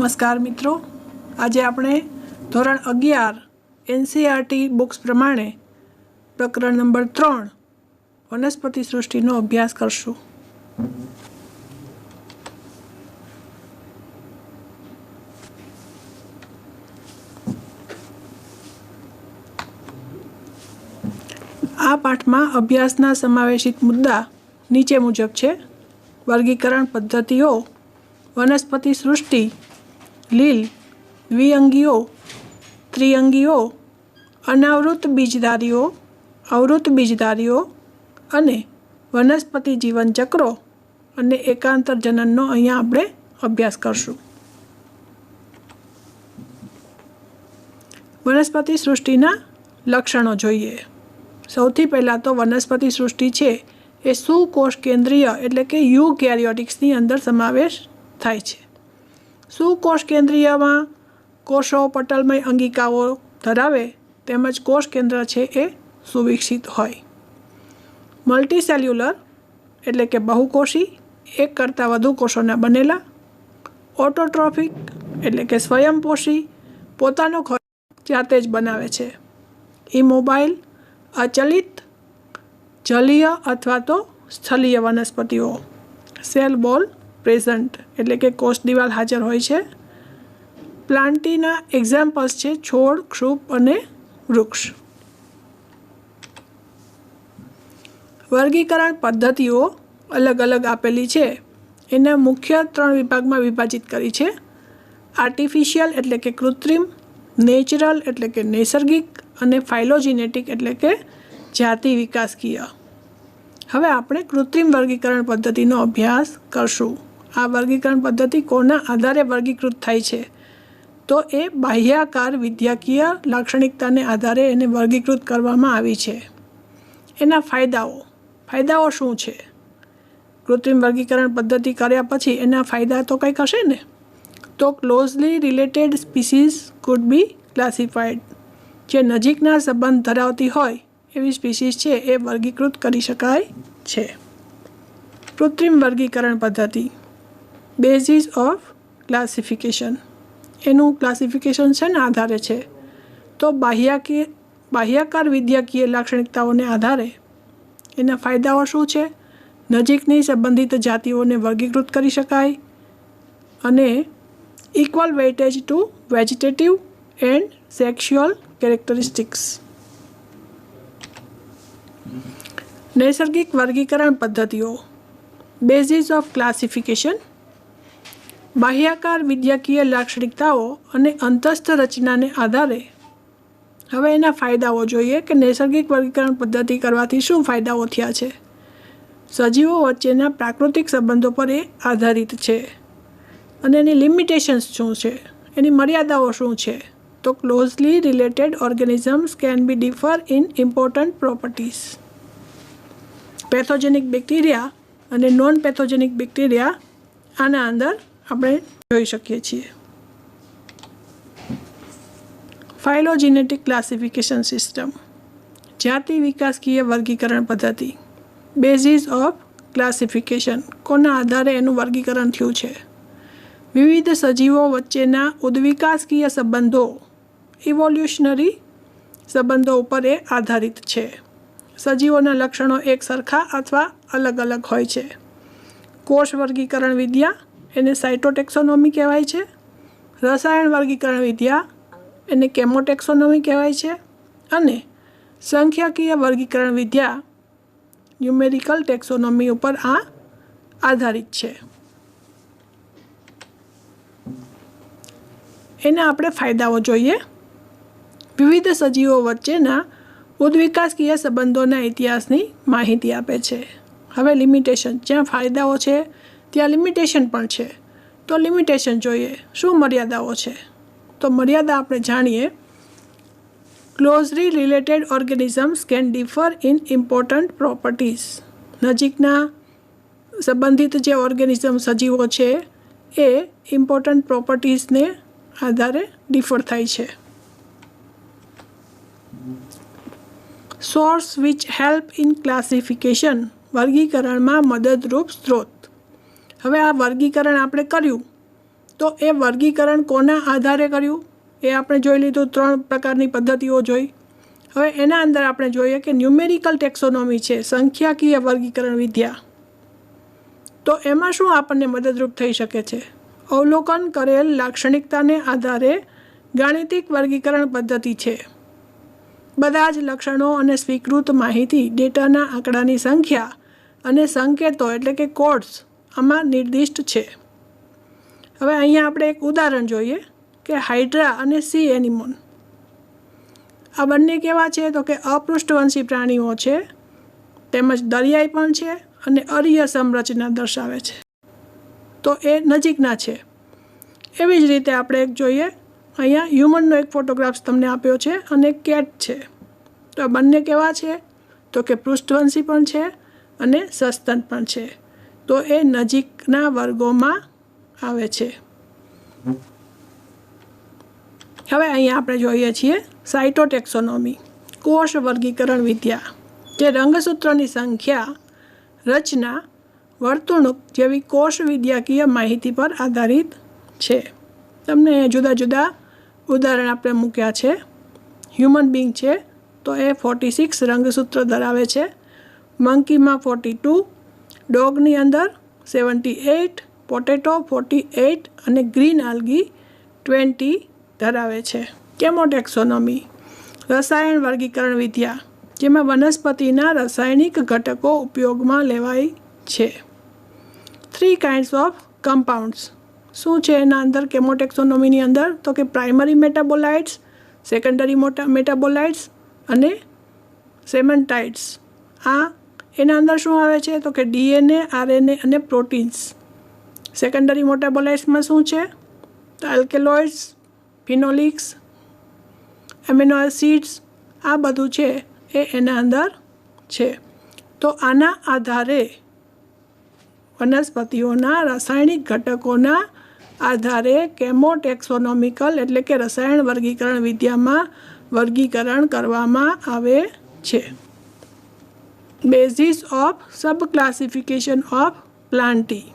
नमस्कार मित्रों, आज આપણે ધોરણ 11 NCERT બુક્સ પ્રમાણે પ્રકરણ નંબર 3 વનસ્પતિ સૃષ્ટિનો અભ્યાસ કરશું. આ પાઠમાં અભ્યાસના સમાવેશિત મુદ્દા નીચે મુજબ છે. વર્ગીકરણ પદ્ધતિઓ, વનસ્પતિ સૃષ્ટિ, લીલ, દ્વિઅંગીઓ, ત્રિઅંગીઓ, અનાવૃત બીજધારીઓ, અવૃત બીજધારીઓ અને વનસ્પતિ જીવન ચક્રો અને એકાંતર જનનનો અહીંયા આપણે અભ્યાસ કરશું. વનસ્પતિ સૃષ્ટિના લક્ષણો જોઈએ. સૌથી પહેલાં તો વનસ્પતિ સૃષ્ટિ છે એ સુકોષ કેન્દ્રીય એટલે કે યુકેરિયોટિક્સની અંદર સમાવેશ થાય છે. સુકોષ કેન્દ્રીયમાં કોષો પટલમય અંગિકાઓ ધરાવે તેમજ કોષ કેન્દ્ર છે એ સુવિકસિત હોય. મલ્ટીસેલ્યુલર એટલે કે બહુકોષી, એક કરતાં વધુ કોષોના બનેલા. ઓટોટ્રોફિક એટલે કે સ્વયંપોષી, પોતાનો ખોરાક જાતે જ બનાવે છે. ઇમોબાઇલ, અચલિત, જલીય અથવા તો સ્થલીય વનસ્પતિઓ. સેલ વોલ પ્રેઝન્ટ એટલે કે કોષ દિવાલ હાજર હોય છે. પ્લાન્ટીના એક્ઝામ્પલ્સ છે છોડ, ક્ષુપ અને વૃક્ષ. વર્ગીકરણ પદ્ધતિઓ અલગ અલગ આપેલી છે. એના મુખ્ય 3 વિભાગમાં વિભાજિત કરી છે. આર્ટિફિશિયલ એટલે કે કૃત્રિમ, નેચરલ એટલે કે નૈસર્ગિક અને ફાઇલોજિનેટિક એટલે કે જાતિ વિકાસકીય. હવે આપણે કૃત્રિમ વર્ગીકરણ પદ્ધતિનો અભ્યાસ કરશું. આ વર્ગીકરણ પદ્ધતિ કોના આધારે વર્ગીકૃત થાય છે? તો એ બાહ્યાકાર વિદ્યાકીય લાક્ષણિકતાને આધારે એને વર્ગીકૃત કરવામાં આવી છે. એના ફાયદાઓ શું છે? કૃત્રિમ વર્ગીકરણ પદ્ધતિ કર્યા પછી એના ફાયદા તો કંઈક હશે ને. તો ક્લોઝલી રિલેટેડ સ્પીસીઝ કુડ બી ક્લાસિફાઈડ. જે નજીકના સંબંધ ધરાવતી હોય એવી સ્પીસીઝ છે એ વર્ગીકૃત કરી શકાય છે. કૃત્રિમ વર્ગીકરણ પદ્ધતિ, બેઝિસ ઓફ ક્લાસિફિકેશન. એનું ક્લાસિફિકેશન શેના આધારે છે? તો બાહ્યાકાર વિદ્યાકીય લાક્ષણિકતાઓને આધારે. એના ફાયદાઓ શું છે? નજીકની સંબંધિત જાતિઓને વર્ગીકૃત કરી શકાય અને equal weightage two vegetative and sexual characteristics. નૈસર્ગિક વર્ગીકરણ પદ્ધતિઓ, બેઝિસ ઓફ ક્લાસિફિકેશન. બાહ્યાકાર વિદ્યાકીય લાક્ષણિકતાઓ અને અંતસ્થ રચનાને આધારે. હવે એના ફાયદાઓ જોઈએ કે નૈસર્ગિક વર્ગીકરણ પદ્ધતિ કરવાથી શું ફાયદાઓ થયા છે. સજીવો વચ્ચેના પ્રાકૃતિક સંબંધો પર એ આધારિત છે અને એની લિમિટેશન્સ શું છે, એની મર્યાદાઓ શું છે? તો closely related organisms can be differ in important properties. Pathogenic bacteria અને નોન પેથોજેનિક બેક્ટેરિયા આના અંદર આપણે જોઈ શકીએ છીએ. ફાઇલોજિનેટિક ક્લાસિફિકેશન સિસ્ટમ, જાતિ વિકાસકીય વર્ગીકરણ પદ્ધતિ. બેઝિસ ઓફ ક્લાસિફિકેશન, કોના આધારે એનું વર્ગીકરણ થયું છે? વિવિધ સજીવો વચ્ચેના ઉદ્વિકાસકીય સંબંધો, ઇવોલ્યુશનરી સંબંધો ઉપર એ આધારિત છે. સજીવોના લક્ષણો એક સરખા અથવા અલગ અલગ હોય છે. કોષ વર્ગીકરણ વિદ્યા એને સાયટોટેક્સોનોમી કહેવાય છે. રસાયણ વર્ગીકરણ વિદ્યા એને કેમોટેક્સોનોમી કહેવાય છે. અને સંખ્યાકીય વર્ગીકરણ વિદ્યા ન્યુમેરિકલ ટેક્સોનોમી ઉપર આ આધારિત છે. એના આપણે ફાયદાઓ જોઈએ. વિવિધ સજીવો વચ્ચેના ઉદ્વિકાસકીય સંબંધોના ઇતિહાસની માહિતી આપે છે. હવે લિમિટેશન, જ્યાં ફાયદાઓ છે ત્યાં લિમિટેશન પણ છે. તો લિમિટેશન જોઈએ. શું મર્યાદાઓ છે? તો મર્યાદા આપણે જાણીએ. Closely related organisms can differ in important properties. નજીકના સંબંધિત જે ઓર્ગેનિઝમ સજીવો છે એ ઇમ્પોર્ટન્ટ પ્રોપર્ટીઝને આધારે ડિફર થાય છે. Source which help in classification, વર્ગીકરણમાં મદદરૂપ સ્ત્રોત. હવે આ વર્ગીકરણ આપણે કર્યું તો એ વર્ગીકરણ કોના આધારે કર્યું એ આપણે જોઈ લીધું. 3 પ્રકારની પદ્ધતિઓ જોઈ. હવે એના અંદર આપણે જોઈએ કે ન્યુમેરિકલ ટેક્સોનોમી છે, સંખ્યાકીય વર્ગીકરણ વિદ્યા. તો એમાં શું આપણને મદદરૂપ થઈ શકે છે? અવલોકન કરેલ લાક્ષણિકતાને આધારે ગાણિતિક વર્ગીકરણ પદ્ધતિ છે. બધા જ લક્ષણો અને સ્વીકૃત માહિતી, ડેટાના આંકડાની સંખ્યા અને સંકેતો એટલે કે કોડ્સ આમાં નિર્દિષ્ટ છે. હવે અહીંયા આપણે એક ઉદાહરણ જોઈએ કે હાઇડ્રા અને સી એનિમોન આ બંને કેવા છે? તો કે અપૃષ્ઠવંશી પ્રાણીઓ છે, તેમજ દરિયાઈ પણ છે અને અરીય સંરચના દર્શાવે છે. તો એ નજીકના છે. એવી જ રીતે આપણે એક જોઈએ, અહીંયા હ્યુમનનો એક ફોટોગ્રાફ્સ તમને આપ્યો છે અને કેટ છે. તો આ બંને કેવા છે? તો કે પૃષ્ઠવંશી પણ છે અને સસ્તન પણ છે. તો એ નજીકના વર્ગોમાં આવે છે. હવે અહીંયા આપણે જોઈએ છીએ સાયટોટેક્સોનોમી, કોષ વર્ગીકરણ વિદ્યા, જે રંગસૂત્રોની સંખ્યા, રચના, વર્તણૂક જેવી કોષ વિદ્યાકીય માહિતી પર આધારિત છે. તમને જુદા જુદા ઉદાહરણ આપણે મૂક્યા છે. હ્યુમન બીંગ છે તો એ 46 રંગસૂત્ર ધરાવે છે, મંકીમાં 42, ડોગની અંદર 78, પોટેટો 48 અને ગ્રીન આલ્ગી 20 ધરાવે છે. કેમોટેક્સોનોમી, રસાયણ વર્ગીકરણ વિદ્યા, જેમાં વનસ્પતિના રાસાયણિક ઘટકો ઉપયોગમાં લેવાય છે. 3 kinds ઓફ કમ્પાઉન્ડ્સ શું છે એના અંદર કેમોટેક્સોનોમીની અંદર? તો કે પ્રાઇમરી મેટાબોલાઇટ્સ, સેકન્ડરી મેટાબોલાઇટ્સ અને સેમેન્ટાઇડ્સ. આ એના અંદર શું આવે છે? તો કે DNA, RNA અને પ્રોટીન્સ. સેકન્ડરી મેટાબોલાઇટ્સમાં શું છે? તો આલ્કેલોઇડ્સ, ફિનોલિક્સ, એમિનો એસિડ્સ, આ બધું છે એ એના અંદર છે. તો આના આધારે વનસ્પતિઓના રાસાયણિક ઘટકોના આધારે કેમોટેક્સોનોમિકલ એટલે કે રસાયણ વર્ગીકરણ વિદ્યામાં વર્ગીકરણ કરવામાં આવે છે. Basis of sub classification of Plantae,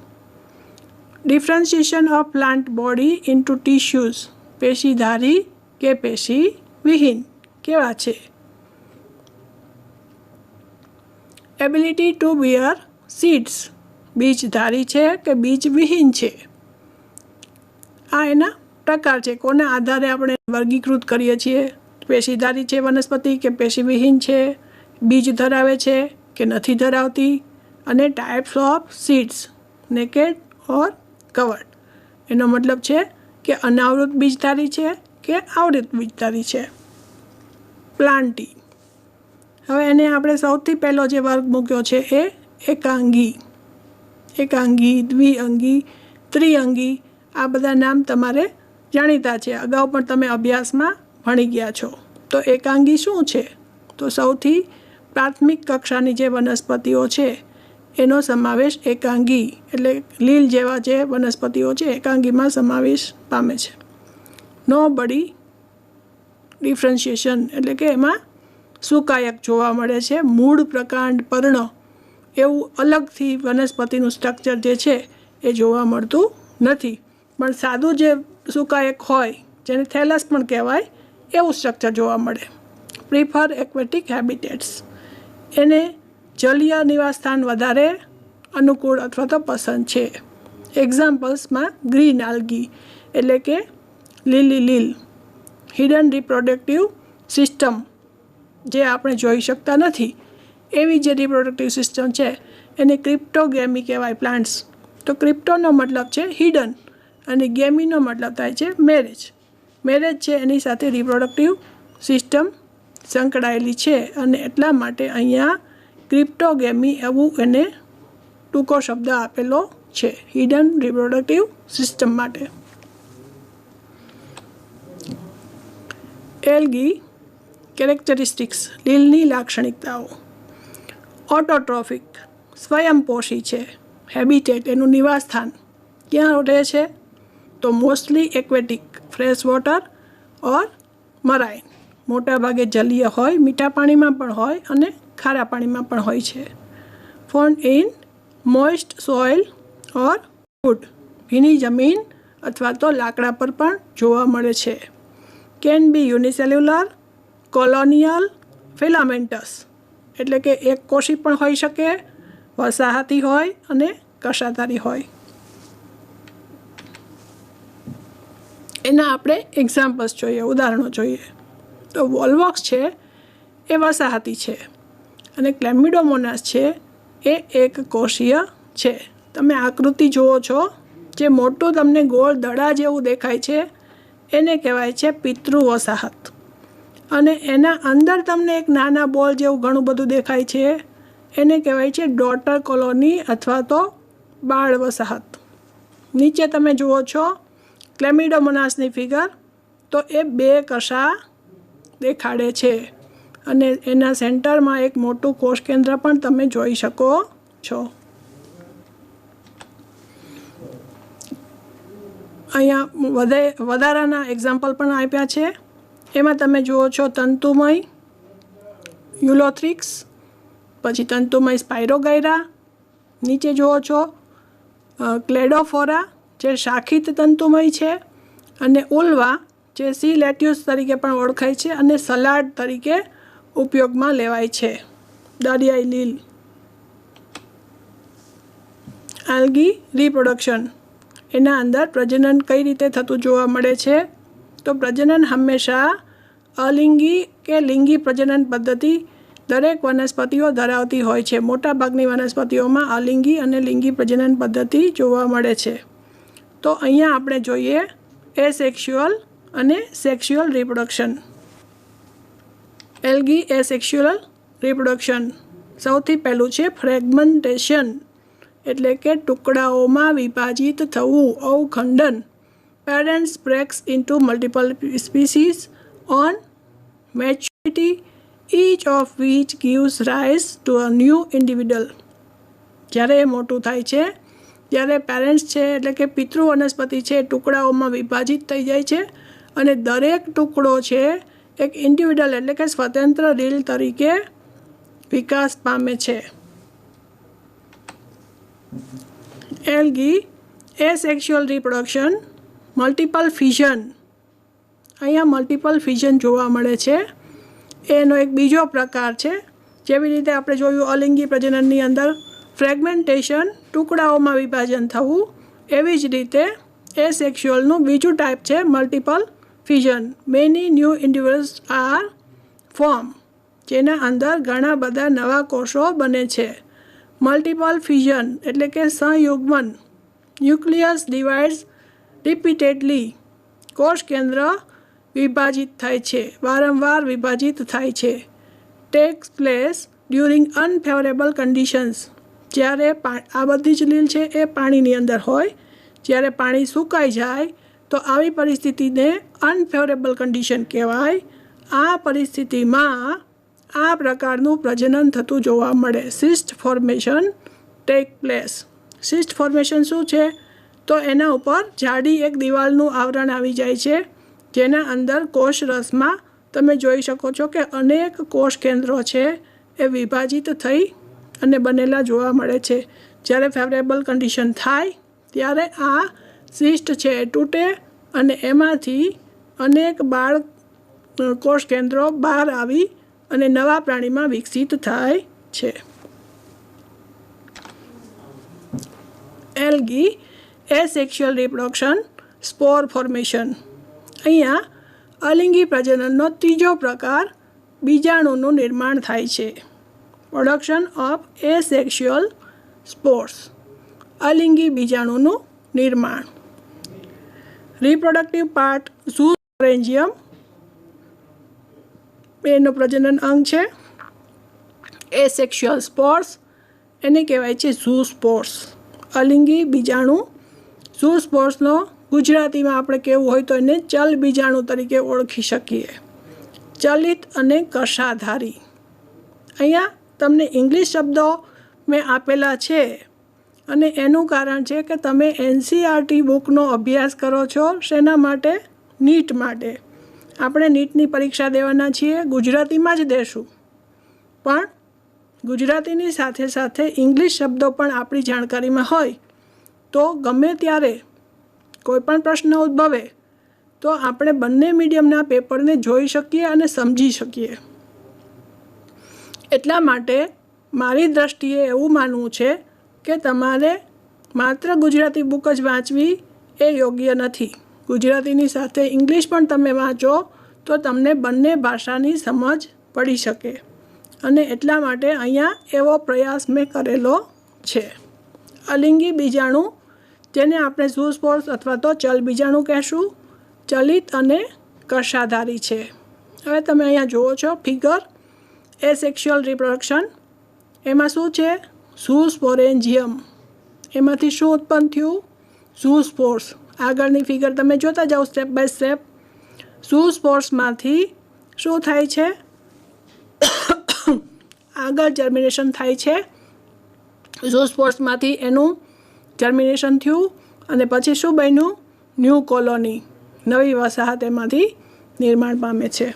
differentiation of plant body into tissues, પેશીધારી કે પેશી વિહીન કેવા છે? એબિલિટી ટુ બિયર સીડ્સ, બીજધારી છે કે બીજ વિહીન છે? આ એના પ્રકાર છે, કોના આધારે આપણે વર્ગીકૃત કરીએ છીએ. પેશીધારી છે વનસ્પતિ કે પેશી વિહીન છે, બીજ ધરાવે છે કે નથી ધરાવતી, અને types of seeds, naked or covered. એનો મતલબ છે કે અનાવૃત બીજધારી છે કે આવૃત બીજધારી છે. પ્લાન્ટી, હવે એને આપણે સૌથી પહેલો જે વર્ગ મૂક્યો છે એ એકાંગી. એકાંગી, દ્વિઅંગી, ત્રિઅંગી, આ બધા નામ તમારે જાણીતા છે, અગાઉ પણ તમે અભ્યાસમાં ભણી ગયા છો. તો એકાંગી શું છે? તો સૌથી પ્રાથમિક કક્ષાની જે વનસ્પતિઓ છે એનો સમાવેશ એકાંગી એટલે લીલ જેવા જે વનસ્પતિઓ છે એકાંગીમાં સમાવેશ પામે છે. નો બડી ડિફરન્શિએશન એટલે કે એમાં સુકાયક જોવા મળે છે, મૂળ, પ્રકાંડ, પર્ણ એવું અલગથી વનસ્પતિનું સ્ટ્રક્ચર જે છે એ જોવા મળતું નથી. પણ સાદું જે સુકાયક હોય જેને થેલસ પણ કહેવાય એવું સ્ટ્રક્ચર જોવા મળે. પ્રિફર એક્વેટિક હેબિટેટ્સ, એને જલીય નિવાસસ્થાન વધારે અનુકૂળ અથવા તો પસંદ છે. એક્ઝામ્પલ્સમાં ગ્રીન આલ્ગી એટલે કે લીલી લીલ, હિડન રિપ્રોડક્ટિવ સિસ્ટમ જે આપણે જોઈ શકતા નથી એવી જે રિપ્રોડક્ટિવ સિસ્ટમ છે એને ક્રિપ્ટોગેમી કહેવાય પ્લાન્ટ્સ. તો ક્રિપ્ટોનો મતલબ છે હિડન અને ગેમીનો મતલબ થાય છે મેરેજ. મેરેજ છે એની સાથે રિપ્રોડક્ટિવ સિસ્ટમ સંકળાયેલી છે અને એટલા માટે અહીંયા ક્રિપ્ટોગેમી એવું એને ટૂંકો શબ્દ આપેલો છે હિડન રિપ્રોડક્ટિવ સિસ્ટમ માટે. એલ્ગી કેરેક્ટરિસ્ટિક્સ, લીલની લાક્ષણિકતાઓ. ઓટોટ્રોફિક, સ્વયંપોષી છે. હેબિટેટ, એનું નિવાસસ્થાન ક્યાં રહે છે? તો મોસ્ટલી એક્વેટિક, ફ્રેશ વોટર ઓર મરાઇન, મોટાભાગે જલીય હોય, મીઠા પાણીમાં પણ હોય અને ખારા પાણીમાં પણ હોય છે. Found in moist soil or wood, ભીની જમીન અથવા તો લાકડા પર પણ જોવા મળે છે. કેન બી યુનિસેલ્યુલર, કોલોનિયલ, ફિલામેન્ટસ એટલે કે એક કોષી પણ હોઈ શકે, વસાહતી હોય અને કશાધારી હોય. એના આપણે એક્ઝામ્પલ્સ જોઈએ, ઉદાહરણો જોઈએ. તો વોલ્વોક્સ છે એ વસાહતી છે અને ક્લેમિડોમોનાસ છે એ એક કોષીય છે. તમે આકૃતિ જુઓ છો, જે મોટું તમને ગોળ દડા જેવું દેખાય છે એને કહેવાય છે પિતૃ વસાહત, અને એના અંદર તમને એક નાના બોલ જેવું ઘણું બધું દેખાય છે એને કહેવાય છે ડોટર કોલોની અથવા તો બાળ વસાહત. નીચે તમે જુઓ છો ક્લેમિડોમોનાસની ફિગર, તો એ 2 કશા દેખાડે છે અને એના સેન્ટરમાં એક મોટું કોષ કેન્દ્ર પણ તમે જોઈ શકો છો. અહીંયા વધારાના એક્ઝામ્પલ પણ આપ્યા છે. એમાં તમે જુઓ છો તંતુમય યુલોથ્રિક્સ, પછી તંતુમય સ્પાયરોગાયરા, નીચે જુઓ છો ક્લેડોફોરા જે શાખિત તંતુમય છે, અને ઉલ્વા જે સી લેટ્યુસ તરીકે પણ ઓળખાય છે અને સલાડ તરીકે ઉપયોગમાં લેવાય છે, દરિયાઈ લીલ. આલ્ગી રિપ્રોડક્શન, એના અંદર પ્રજનન કઈ રીતે થતું જોવા મળે છે? તો પ્રજનન હંમેશા અલિંગી કે લિંગી પ્રજનન પદ્ધતિ દરેક વનસ્પતિઓ ધરાવતી હોય છે. મોટાભાગની વનસ્પતિઓમાં અલિંગી અને લિંગી પ્રજનન પદ્ધતિ જોવા મળે છે. તો અહીંયા આપણે જોઈએ એસેક્સ્યુઅલ અને sexual reproduction. Algae asexual reproduction, સૌથી પહેલું છે ફ્રેગમેન્ટેશન એટલે કે ટુકડાઓમાં વિભાજિત થવું, અવખંડન. Parents breaks into multiple species on maturity, each of which gives rise to a new individual. જ્યારે એ મોટું થાય છે ત્યારે પેરેન્ટ્સ છે એટલે કે પિતૃ વનસ્પતિ છે ટુકડાઓમાં વિભાજિત થઈ જાય છે અને દરેક ટુકડો છે એક ઇન્ડિવિડ્યુઅલ એટલે કે સ્વતંત્ર રીલ તરીકે વિકાસ પામે છે. Algae asexual reproduction, multiple ફિઝન. અહીંયા મલ્ટિપલ ફિઝન જોવા મળે છે. એનો એક બીજો પ્રકાર છે. જેવી રીતે આપણે જોયું અલિંગી પ્રજનનની અંદર ફ્રેગમેન્ટેશન, ટુકડાઓમાં વિભાજન થવું, એવી જ રીતે એસેક્સ્યુઅલનું બીજું ટાઈપ છે multiple fission. Many new individuals are form, જેના અંદર ઘણા બધા નવા કોષો બને છે. મલ્ટિપલ ફિઝન એટલે કે સંયુગ્મન. ન્યુક્લિયસ ડિવાઇડ્સ રિપીટેડલી, કોષ કેન્દ્ર વિભાજિત થાય છે, વારંવાર વિભાજિત થાય છે. Tax place during unfavourable conditions, જ્યારે આ બધી જ લીલ છે એ પાણીની અંદર હોય, જ્યારે પાણી સુકાઈ જાય તો આવી પરિસ્થિતિને અનફેવરેબલ કન્ડિશન કહેવાય. આ પરિસ્થિતિમાં આ પ્રકારનું પ્રજનન થતું જોવા મળે. સિસ્ટ ફોર્મેશન ટેક પ્લેસ. સિસ્ટ ફોર્મેશન શું છે? તો એના ઉપર જાડી એક દિવાલનું આવરણ આવી જાય છે, જેના અંદર કોષ રસમાં તમે જોઈ શકો છો કે અનેક કોષ કેન્દ્રો છે એ વિભાજિત થઈ અને બનેલા જોવા મળે છે. જ્યારે ફેવરેબલ કન્ડિશન થાય ત્યારે આ સિસ્ટ છે એ તૂટે અને એમાંથી અનેક બાળ કોષ કેન્દ્રો બહાર આવી અને નવા પ્રાણીમાં વિકસિત થાય છે. Algae asexual reproduction, સ્પોર formation. અહીંયા અલિંગી પ્રજનનનો ત્રીજો પ્રકાર બીજાણુનું નિર્માણ થાય છે. પ્રોડક્શન ઓફ એસેક્સ્યુઅલ સ્પોર્સ, અલિંગી બીજાણુનું નિર્માણ. રિપ્રોડક્ટિવ પાર્ટ ઝૂસ્પોરેન્જિયમ એનું પ્રજનન અંગ છે. એસેક્સ્યુઅલ સ્પોર્સ એને કહેવાય છે ઝૂસ્પોર્સ, અલિંગી બીજાણુ. ઝૂસ્પોર્સનો ગુજરાતીમાં આપણે કહેવું હોય તો એને ચલ બીજાણુ તરીકે ઓળખી શકીએ. ચલિત અને કશાધારી. અહીંયા તમને ઇંગ્લિશ શબ્દો મેં આપેલા છે અને એનું કારણ છે કે તમે એનસીઆરટી બુકનો અભ્યાસ કરો છો. શેના માટે? નીટ માટે. આપણે નીટની પરીક્ષા દેવાના છીએ, ગુજરાતીમાં જ દેશું, પણ ગુજરાતીની સાથે સાથે ઇંગ્લિશ શબ્દો પણ આપણી જાણકારીમાં હોય તો ગમે ત્યારે કોઈપણ પ્રશ્ન ઉદ્ભવે તો આપણે બંને મીડિયમના પેપરને જોઈ શકીએ અને સમજી શકીએ. એટલા માટે મારી દ્રષ્ટિએ એવું માનવું છે કે તમારે માત્ર ગુજરાતી બુક જ વાંચવી એ યોગ્ય નથી. ગુજરાતીની સાથે ઇંગ્લિશ પણ તમે વાંચો તો તમને બંને ભાષાની સમજ પડી શકે, અને એટલા માટે અહીંયા એવો પ્રયાસ મેં કરેલો છે. અલિંગી બીજાણુ, જેને આપણે ઝૂસ્પોર્સ અથવા તો ચલ બીજાણુ કહેશું, ચલિત અને કશાધારી છે. હવે તમે અહીંયા જુઓ છો ફિગર, એસેક્સ્યુઅલ રિપ્રોડક્શન. એમાં શું છે? ઝૂસ્પોરેન્જિયમ. એમાંથી શું ઉત્પન્ન થયું? ઝૂસ્પોર્સ. આગળની ફિગર તમે જોતા જાઓ સ્ટેપ બાય સ્ટેપ. ઝૂસ્પોર્સમાંથી શું થાય છે? આગળ જર્મિનેશન થાય છે. ઝૂસ્પોર્સમાંથી એનું જર્મિનેશન થયું અને પછી શું બન્યું? ન્યૂ કોલોની, નવી વસાહત એમાંથી નિર્માણ પામે છે.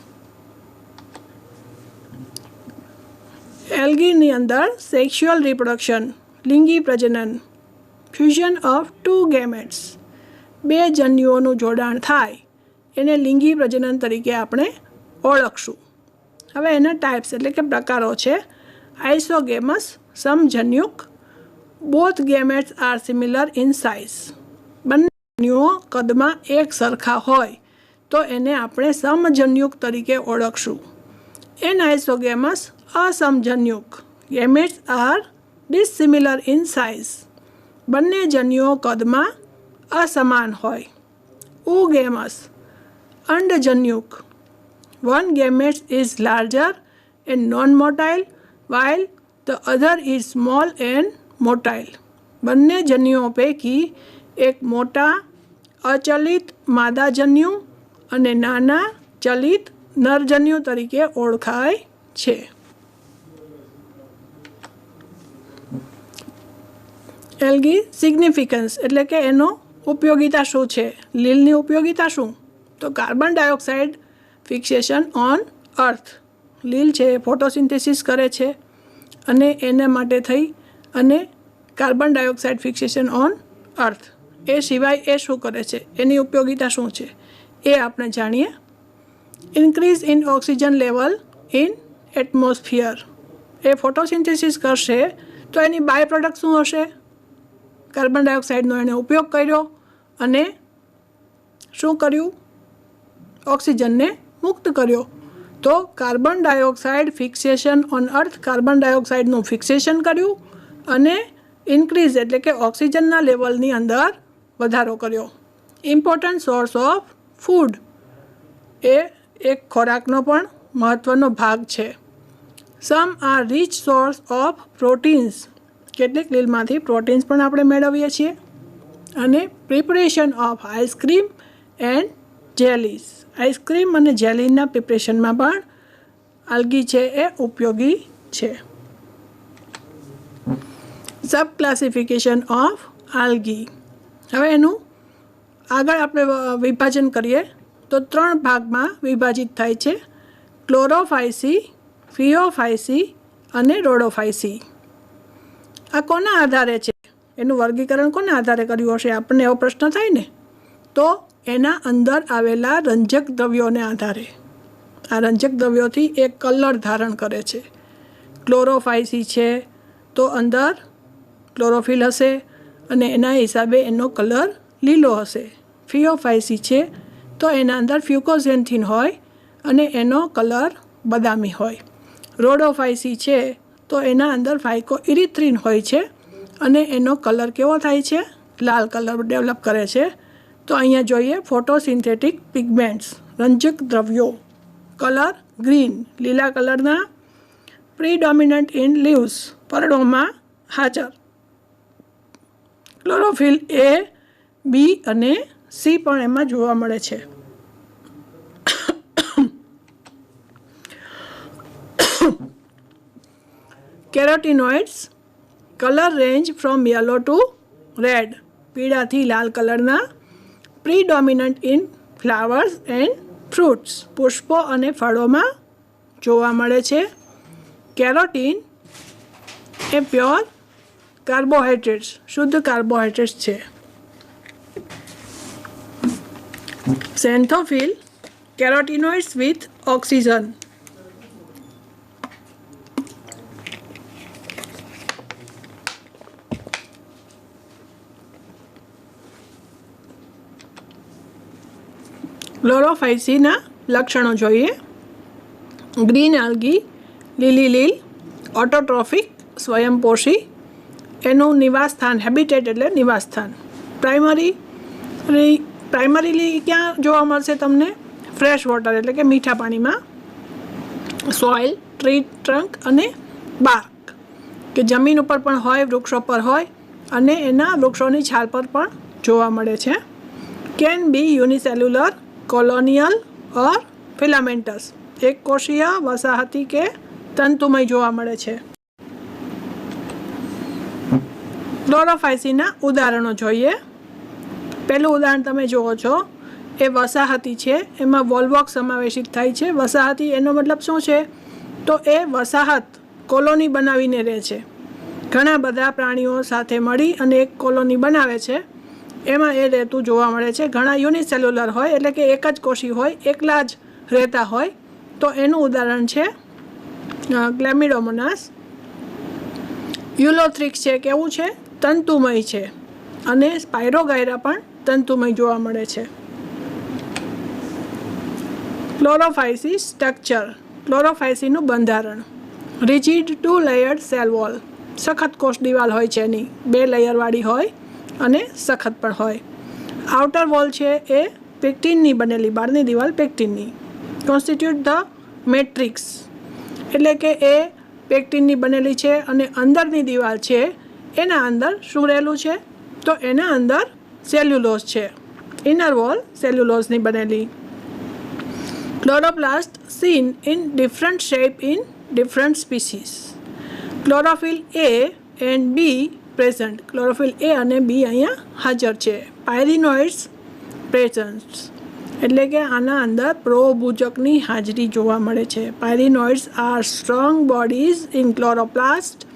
એલ્ગીની અંદર સેક્સ્યુઅલ રિપ્રોડક્શન, લિંગી પ્રજનન, ફ્યુઝન ઓફ ટુ ગેમેટ્સ, બે જન્યુઓનું જોડાણ થાય એને લિંગી પ્રજનન તરીકે આપણે ઓળખશું. હવે એના ટાઈપ્સ એટલે કે પ્રકારો છે. આઇસોગેમસ, સમજન્યુક. Both gametes are similar in size. બંને જન્યુઓ કદમાં એક સરખા હોય તો એને આપણે સમજન્યુક તરીકે ઓળખશું. એન આઇસોગેમસ, અસમજન્યુક. Gametes are dissimilar in size. બંને જન્યુઓ કદમાં અસમાન હોય. ઉગેમસ, અંડજન્યુક. One gamete is larger and non-motile while the other is small and motile. બંને જન્યુઓ પૈકી એક મોટા અચલિત માદાજન્યુ અને નાના ચલિત નરજન્યુ તરીકે ઓળખાય છે. એલ્ગી સિગ્નિફિકન્સ એટલે કે એનો ઉપયોગિતા શું છે? લીલની ઉપયોગિતા શું? તો કાર્બન ડાયોક્સાઇડ ફિક્સેશન ઓન અર્થ. લીલ છે એ ફોટોસિન્થેસિસ કરે છે અને એના માટે થઈ અને carbon dioxide fixation on earth. એ સિવાય એ શું કરે છે? એની ઉપયોગિતા શું છે એ આપણે જાણીએ. Increase in oxygen level in atmosphere. એ ફોટોસિન્થેસિસ કરશે તો એની બાય પ્રોડક્ટ શું હશે? કાર્બન ડાયોક્સાઇડનો એણે ઉપયોગ કર્યો અને શું કર્યું? ઓક્સિજનને મુક્ત કર્યો. તો carbon dioxide fixation on earth, carbon ડાયોક્સાઇડનું ફિક્સેશન કર્યું અને ઇન્ક્રીઝ એટલે કે ઓક્સિજનના લેવલની અંદર વધારો કર્યો. ઇમ્પોર્ટન્ટ સોર્સ ઓફ ફૂડ, એ એક ખોરાકનો પણ મહત્ત્વનો ભાગ છે. Some are rich source of proteins. કેટલીક લીલમાંથી પ્રોટીન્સ પણ આપણે મેળવીએ છીએ. અને preparation of ice cream and jellies. Ice cream અને જેલીના પ્રિપરેશનમાં પણ આલ્ગી છે એ ઉપયોગી છે. Sub classification of algae. હવે એનું આગળ આપણે વિભાજન કરીએ તો 3 ભાગમાં વિભાજિત થાય છે. ક્લોરોફાઇસી, ફિયોફાઇસી અને રોડોફાઇસી. આ કોના આધારે છે? એનું વર્ગીકરણ કોના આધારે કર્યું હશે? આપણને એવો પ્રશ્ન થાય ને, તો એના અંદર આવેલા રંજક દ્રવ્યોને આધારે. આ રંજક દ્રવ્યોથી એક કલર ધારણ કરે છે. ક્લોરોફાઇસી છે તો અંદર ક્લોરોફિલ હશે અને એના હિસાબે એનો કલર લીલો હશે. ફિયોફાઇસી છે તો એના અંદર ફ્યુકોઝેન્થિન હોય અને એનો કલર બદામી હોય. રોડોફાઇસી છે તો એના અંદર ફાઇકો ઇરિથ્રિન હોય છે અને એનો કલર કેવો થાય છે? લાલ કલર ડેવલપ કરે છે. તો અહીંયા જોઈએ ફોટોસિન્થેટિક પિગમેન્ટ્સ, રંજક દ્રવ્યો. કલર ગ્રીન, લીલા કલરના. પ્રીડોમિનન્ટ ઇન લીવ્સ, પર્ણોમાં હાજર. ક્લોરોફિલ એ, બી અને સી પણ એમાં જોવા મળે છે. Carotenoids, colour range from yellow to red, પીળાથી લાલ કલરના. Predominant in flowers and fruits, પુષ્પો અને ફળોમાં જોવા મળે છે. કેરોટીન એ પ્યોર કાર્બોહાઈડ્રેટ્સ, શુદ્ધ કાર્બોહાઈડ્રેટ્સ છે. xanthophyll carotenoids with oxygen. ક્લોરોફાઇસીના લક્ષણો જોઈએ. ગ્રીન આલ્ગી, લીલી લીલ, ઓટોટ્રોફિક, સ્વયંપોષી. એનું નિવાસસ્થાન હેબિટેટ એટલે નિવાસસ્થાન. પ્રાઇમરીલી ક્યાં જોવા મળશે તમને? ફ્રેશ વોટર એટલે કે મીઠા પાણીમાં. સોઇલ, ટ્રી ટ્રંક અને બાર્ક કે જમીન ઉપર પણ હોય, વૃક્ષો પર હોય અને એના વૃક્ષોની છાલ પર પણ જોવા મળે છે. Can be યુનિસેલ્યુલર, colonial or filaments. એક કોષીય, વસાહતી કે તંતુમય જોવા મળે છે. ક્લોરોફાઇસીના ઉદાહરણો જોઈએ. પહેલું ઉદાહરણ તમે જુઓ છો એ વસાહતી છે. એમાં વોલ્વોક સમાવેશિત થાય છે. વસાહતી એનો મતલબ શું છે? તો એ વસાહત કોલોની બનાવીને રહે છે. ઘણા બધા પ્રાણીઓ સાથે મળી અને એક કોલોની બનાવે છે. એમાં એ રહેતું જોવા મળે છે. ઘણા યુનિસેલ્યુલર હોય એટલે કે એક જ કોષી હોય, એકલા જ રહેતા હોય. તો એનું ઉદાહરણ છે ક્લેમિડોમોનાસ. યુલોથ્રિક્સ છે, કેવું છે? તંતુમય છે. અને સ્પાયરોગાયરા પણ તંતુમય જોવા મળે છે. ક્લોરોફાઇસી સ્ટ્રક્ચર. ક્લોરોફાઇસીનું બંધારણ. Rigid 2 layered cell wall. સખત કોષ દિવાલ હોય છે એની, 2 લેયરવાળી હોય અને સખત પણ હોય. આઉટર વોલ છે એ પેક્ટિનની બનેલી, બહારની દિવાલ પેક્ટિનની. કોન્સ્ટિટ્યુટ ધ મેટ્રિક્સ એટલે કે એ પેક્ટિનની બનેલી છે અને અંદરની દિવાલ છે એના અંદર શું રહેલું છે? તો એના અંદર સેલ્યુલોઝ છે. ઇનર વોલ સેલ્યુલોઝની બનેલી. Chloroplast seen in different shape in different species. Chlorophyll A and B present. Chlorophyll A અને બી અહીંયા હાજર છે. પાયરિનોઇડ્સ પ્રેઝન્ટ એટલે કે આના અંદર પ્રોભુજકની હાજરી જોવા મળે છે. Pyrenoids are strong bodies in chloroplast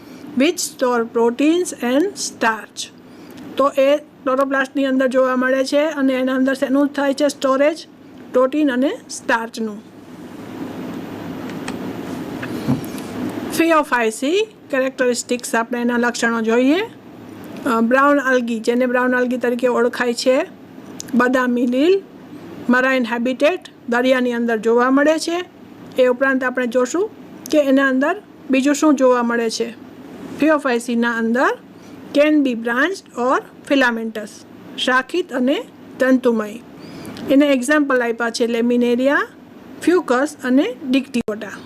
which store proteins and starch. તો એ ક્લોરોપ્લાસ્ટની અંદર જોવા મળે છે અને એના અંદર શેનું થાય છે સ્ટોરેજ? પ્રોટીન અને સ્ટાર્ચનું. ફિયોફાઇસી કેરેક્ટરિસ્ટિક્સ આપણે એના લક્ષણો જોઈએ. બ્રાઉન આલ્ગી, જેને બ્રાઉન આલ્ગી તરીકે ઓળખાય છે. બદામી લીલ, મરાઇન હેબિટેટ, દરિયાની અંદર જોવા મળે છે. એ ઉપરાંત આપણે જોશું કે એના અંદર બીજું શું જોવા મળે છે. ફિયોફાઇસીના અંદર કેન બી બ્રાન્ચ્ડ ઓર ફિલામેન્ટસ, શાખિત અને તંતુમય. એને એક્ઝામ્પલ આપ્યા છે લેમિનેરિયા, ફ્યુકસ અને ડિક્ટિયોટા.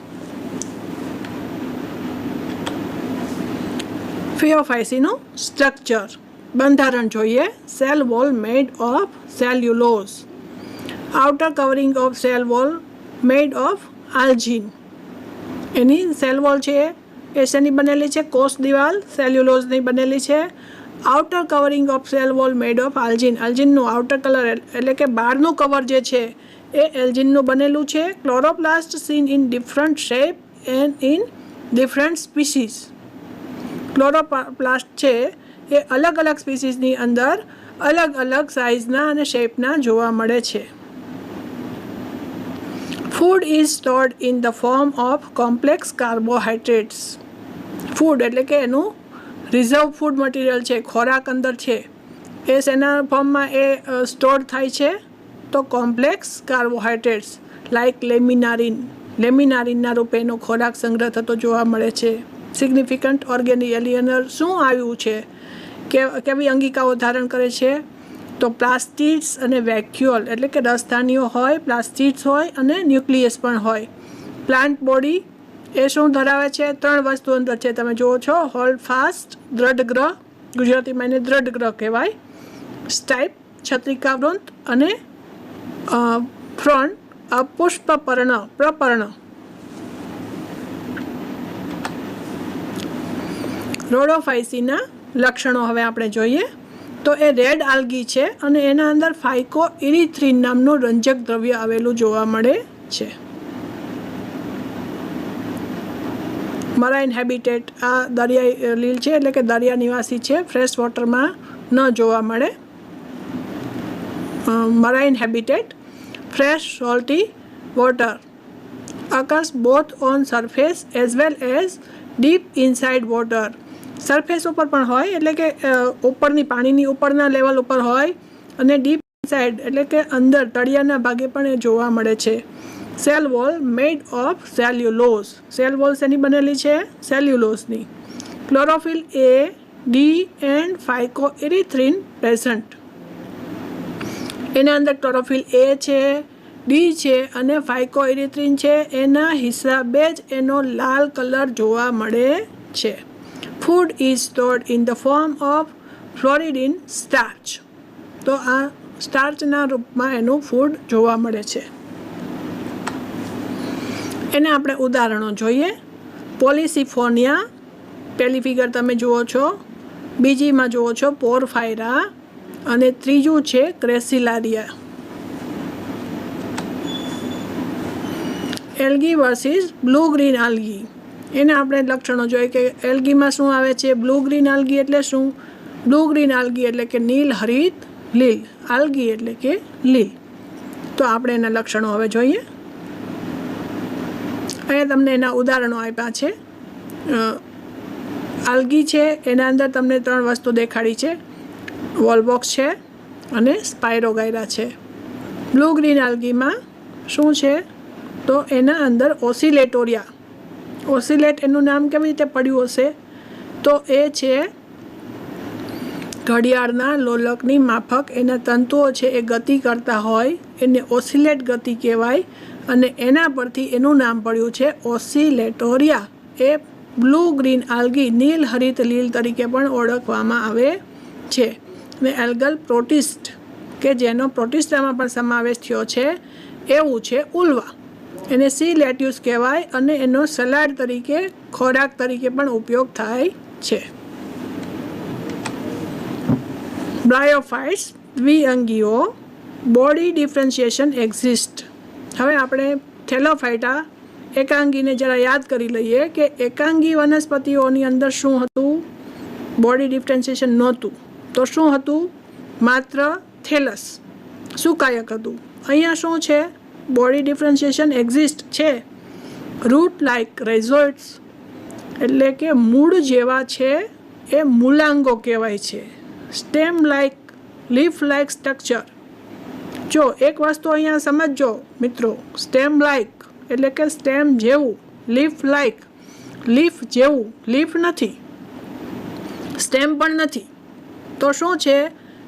ફિયોફાઇસીનું સ્ટ્રક્ચર, બંધારણ જોઈએ. Cell wall made of cellulose. Outer covering of cell wall made of algin. એની સેલ વોલ છે એ શેની બનેલી છે? કોષ દિવાલ સેલ્યુલોઝની બનેલી છે. Outer covering of cell wall made of algin. આલ્જીનનું આઉટર કલર એટલે કે બહારનું કવર જે છે એ એલ્જીનનું બનેલું છે. Chloroplast seen in different shape and in different species. Chloroplast છે એ અલગ અલગ સ્પીસીસની અંદર અલગ અલગ સાઇઝના અને શેપના જોવા મળે છે. Food is stored in the form of complex carbohydrates. Food એટલે કે એનું રિઝર્વ ફૂડ મટીરિયલ છે, ખોરાક અંદર છે એ શેના ફોર્મમાં એ સ્ટોર થાય છે? તો કોમ્પ્લેક્સ કાર્બોહાઈડ્રેટ્સ લાઇક લેમિનારિન. લેમિનારિનના રૂપે એનો ખોરાક સંગ્રહ થતો જોવા મળે છે. સિગ્નિફિકન્ટ ઓર્ગેનિક એલિયનર શું આવ્યું છે? કેવી અંગિકાઓ ધારણ કરે છે? તો પ્લાસ્ટિડ્સ અને વેક્યુઅલ એટલે કે રસધાનીઓ હોય, પ્લાસ્ટિડ્સ હોય અને ન્યુક્લિયસ પણ હોય. પ્લાન્ટ બોડી એ શું ધરાવે છે? 3 વસ્તુ અંદર છે, તમે જુઓ છો. હોલ્ડ ફાસ્ટ, દ્રઢ ગ્રહ, ગુજરાતીમાં એને દ્રઢ ગ્રહ કહેવાય. સ્ટાઇપ, છત્રિકાવૃંત અને ફ્રન્ટ, પુષ્પપર્ણ, પ્રપર્ણ. રોડોફાઇસીના લક્ષણો હવે આપણે જોઈએ. તો એ રેડ આલ્ગી છે અને એના અંદર ફાઇકો ઇરિથ્રિન નામનું રંજક દ્રવ્ય આવેલું જોવા મળે છે. મરાઇન હેબિટેટ, આ દરિયાઈ લીલ છે એટલે કે દરિયા નિવાસી છે, ફ્રેશ વોટરમાં ન જોવા મળે. મરાઇન habitat. fresh salty water occurs both on surface as well as deep inside water. Surface ઉપર પણ હોય એટલે કે ઉપરની પાણીની ઉપરના લેવલ ઉપર હોય અને ડીપ ઇનસાઇડ એટલે કે અંદર તળિયાના ભાગે પણ એ જોવા મળે છે. Cell wall made of cellulose. Cell wall શેની બનેલી છે? સેલ્યુલોઝની. Chlorophyll A, D and phycoerythrin present. એના અંદર ક્લોરોફિલ એ છે, ડી છે અને ફાઇકોઇરિથ્રિન છે. એના હિસાબે જ એનો લાલ કલર જોવા મળે છે. Food is stored in the form of floridean starch. તો આ સ્ટાર્ચના રૂપમાં એનું ફૂડ જોવા મળે છે. એને આપણે ઉદાહરણો જોઈએ. પોલિસિફોનિયા પહેલી ફિગર તમે જુઓ છો, બીજીમાં જુઓ છો પોરફાયરા અને ત્રીજું છે ક્રેસિલારિયા. Algae versus blue green algae. એને આપણે લક્ષણો જોઈએ કે એલ્ગીમાં શું આવે છે. બ્લુ ગ્રીન આલ્ગી એટલે શું? બ્લુ ગ્રીન આલ્ગી એટલે કે નીલ હરિત લીલ. આલ્ગી એટલે કે લીલ. તો આપણે એના લક્ષણો હવે જોઈએ. અહીંયા તમને એના ઉદાહરણો આપ્યા છે. આલ્ગી છે એના અંદર તમને 3 વસ્તુ દેખાડી છે. વોલબોક્સ છે અને સ્પાયરોગાયરા છે. બ્લુ ગ્રીન આલ્ગીમાં શું છે? તો એના અંદર ઓસિલેટોરિયા. ઓસિલેટ એનું નામ કેવી રીતે પડ્યું હશે? તો એ છે ઘડિયાળના લોલકની માફક એના તંતુઓ છે એ ગતિ કરતા હોય એને ઓસિલેટ ગતિ કહેવાય અને એના પરથી એનું નામ પડ્યું છે ઓસિલેટોરિયા. એ બ્લુ ગ્રીન આલ્ગી નીલ હરિત લીલ તરીકે પણ ઓળખવામાં આવે છે. અને એલ્ગલ પ્રોટિસ્ટ કે જેનો પ્રોટિસ્ટામાં પણ સમાવેશ થયો છે એવું છે ઉલ્વા. એને સી લેટ્યુસ કહેવાય અને એનો સલાડ તરીકે ખોરાક તરીકે પણ ઉપયોગ થાય છે. બ્રાયોફાઇટ્સ દ્વિઅંગીઓ. Body differentiation exist. હવે આપણે થેલોફાઇટા એકાંગીને જરા યાદ કરી લઈએ કે એકાંગી વનસ્પતિઓની અંદર શું હતું? બોડી ડિફરન્શિએશન નહોતું. તો શું હતું? માત્ર થેલસ સુકાયક હતું. અહીંયા શું છે? બોડી ડિફરન્શિએશન એક્ઝિસ્ટ છે. રૂટ લાઇક રેઝોઇડ્સ એટલે કે મૂળ જેવા છે એ મૂલાંગો કહેવાય છે. Stem like leaf like structure. જો એક વસ્તુ અહીંયા સમજજો મિત્રો, સ્ટેમ લાઇક એટલે કે સ્ટેમ જેવું, લીફ લાઇક લીફ જેવું. લીફ નથી, સ્ટેમ પણ નથી. તો શું છે?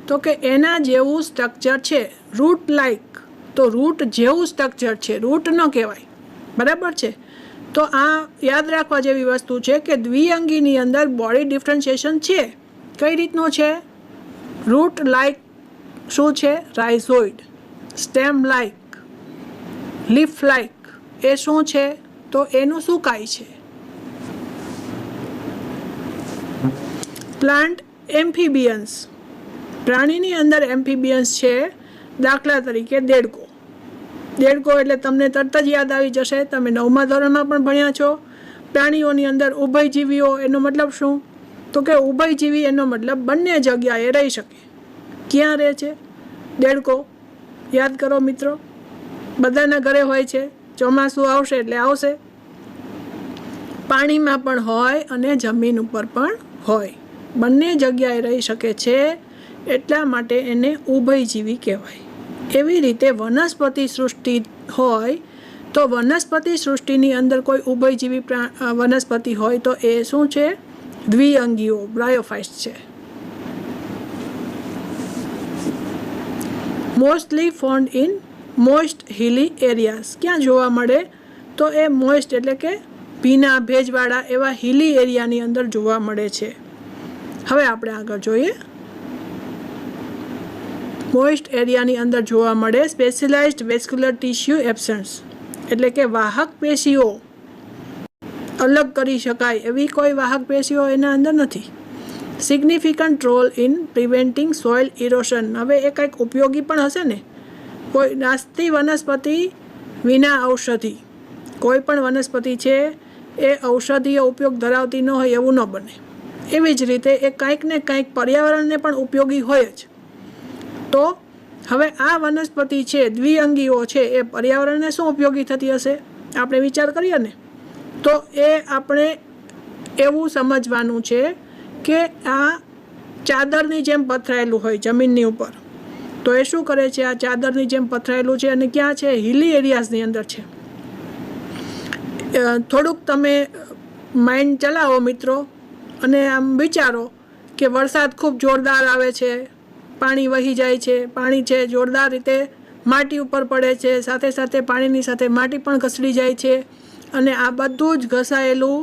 તો કે એના જેવું સ્ટ્રક્ચર છે. રૂટ લાઇક તો રૂટ જેવું સ્ટ્રક્ચર છે, રૂટ ન કહેવાય. બરાબર છે? તો આ યાદ રાખવા જેવી વસ્તુ છે કે દ્વિઅંગીની અંદર બોડી ડિફરન્શિએશન છે. કઈ રીતનું છે? રૂટ લાઇક શું છે? રાઇઝોઇડ. સ્ટેમ લાઇક, લીફ લાઇક એ શું છે? તો એનું સુકાય છે. પ્લાન્ટ એમ્ફિબિયન્સ. પ્રાણીની અંદર એમ્ફિબિયન્સ છે. દાખલા તરીકે દેડકો. દેડકો એટલે તમને તરત જ યાદ આવી જશે. તમે 9મા ધોરણમાં પણ ભણ્યા છો. પ્રાણીઓની અંદર ઉભયજીવીઓ એનો મતલબ શું? તો કે ઉભયજીવી એનો મતલબ બંને જગ્યાએ રહી શકે. ક્યાં રહે છે દેડકો? યાદ કરો મિત્રો, બધાના ઘરે હોય છે. ચોમાસું આવશે એટલે આવશે. પાણીમાં પણ હોય અને જમીન ઉપર પણ હોય. બંને જગ્યાએ રહી શકે છે. એટલા માટે એને ઉભયજીવી કહેવાય. એવી રીતે વનસ્પતિ સૃષ્ટિ હોય તો વનસ્પતિ સૃષ્ટિની અંદર કોઈ ઉભયજીવી વનસ્પતિ હોય તો એ શું છે? દ્વિઅંગીઓ, બ્રાયોફાઇટ્સ છે. Mostly found in moist હિલી areas. ક્યાં જોવા મળે? તો એ મોઇસ્ટ એટલે કે ભીના ભેજવાળા એવા હિલી એરિયાની અંદર જોવા મળે છે. હવે આપણે આગળ જોઈએ. મોઇસ્ટ એરિયાની અંદર જોવા મળે સ્પેશિયલાઇઝ્ડ વેસ્ક્યુલર ટિશ્યુ એબ્સન્સ એટલે કે વાહક પેશીઓ અલગ કરી શકાય એવી કોઈ વાહક પેશીઓ એના અંદર નથી. Significant role in preventing soil erosion. હવે એ કંઈક ઉપયોગી પણ હશે ને. કોઈ નાસ્તી વનસ્પતિ વિના ઔષધિ. કોઈ પણ વનસ્પતિ છે એ ઔષધીય ઉપયોગ ધરાવતી ન હોય એવું ન બને. એવી જ રીતે એ કંઈક ને કંઈક પર્યાવરણને પણ ઉપયોગી હોય જ. તો હવે આ વનસ્પતિ છે, દ્વિઅંગીઓ છે, એ પર્યાવરણને શું ઉપયોગી થતી હશે? આપણે વિચાર કરીએ ને તો એ આપણે એવું સમજવાનું છે કે આ ચાદરની જેમ પથરાયેલું હોય જમીનની ઉપર. તો એ શું કરે છે? આ ચાદરની જેમ પથરાયેલું છે અને ક્યાં છે? હિલી એરિયાઝની અંદર છે. થોડુંક તમે માઇન્ડ ચલાવો મિત્રો અને આમ વિચારો કે વરસાદ ખૂબ જોરદાર આવે છે, પાણી વહી જાય છે, પાણી છે જોરદાર રીતે માટી ઉપર પડે છે, સાથે સાથે પાણીની સાથે માટી પણ ઘસડી જાય છે અને આ બધું જ ઘસાયેલું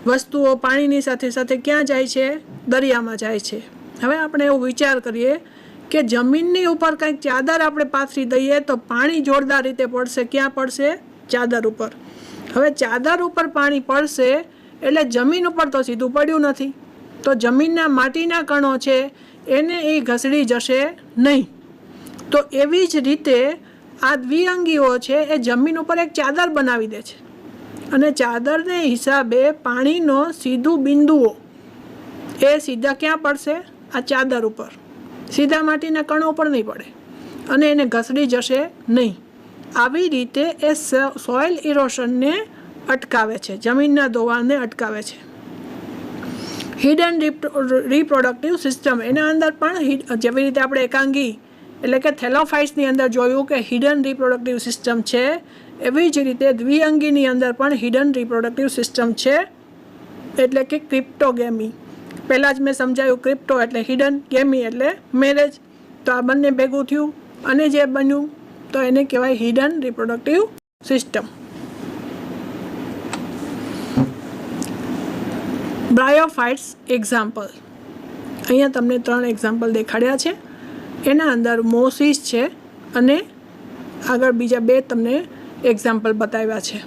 વસ્તુઓ પાણીની સાથે સાથે ક્યાં જાય છે? દરિયામાં જાય છે. હવે આપણે એવો વિચાર કરીએ કે જમીનની ઉપર કંઈક ચાદર આપણે પાથરી દઈએ તો પાણી જોરદાર રીતે પડશે. ક્યાં પડશે? ચાદર ઉપર. હવે ચાદર ઉપર પાણી પડશે એટલે જમીન ઉપર તો સીધું પડ્યું નથી, તો જમીનના માટીના કણો છે એને એ ઘસડી જશે નહીં. તો એવી જ રીતે આ દ્વિઅંગીઓ છે એ જમીન ઉપર એક ચાદર બનાવી દે છે અને ચાદરને હિસાબે પાણીનો સીધું બિંદુઓ એ સીધા ક્યાં પડશે? આ ચાદર ઉપર. સીધા માટીના કણો ઉપર નહીં પડે અને એને ઘસડી જશે નહીં. આવી રીતે એ સોઇલ ઇરોશનને અટકાવે છે, જમીનના ધોવાણને અટકાવે છે. હિડન રિપ્રોડક્ટિવ સિસ્ટમ, એના અંદર પણ જેવી રીતે આપણે એકાંગી એટલે કે થેલોફાઇટ્સની અંદર જોયું કે હિડન રિપ્રોડક્ટિવ સિસ્ટમ છે, એવી જ રીતે દ્વિઅંગીની અંદર પણ હિડન રિપ્રોડક્ટિવ સિસ્ટમ છે, એટલે કે ક્રિપ્ટોગેમી. પહેલાં જ મેં સમજાયું, ક્રિપ્ટો એટલે હિડન, ગેમી એટલે મેરેજ. તો આ બંને ભેગું થયું અને જે બન્યું તો એને કહેવાય હિડન રિપ્રોડક્ટિવ સિસ્ટમ. બ્રાયોફાઇટ્સ એક્ઝામ્પલ, અહીંયા તમને 3 એક્ઝામ્પલ દેખાડ્યા છે. એના અંદર મોસિસ છે અને આગળ બીજા 2 તમને એક્ઝામ્પલ બતાવ્યા છે.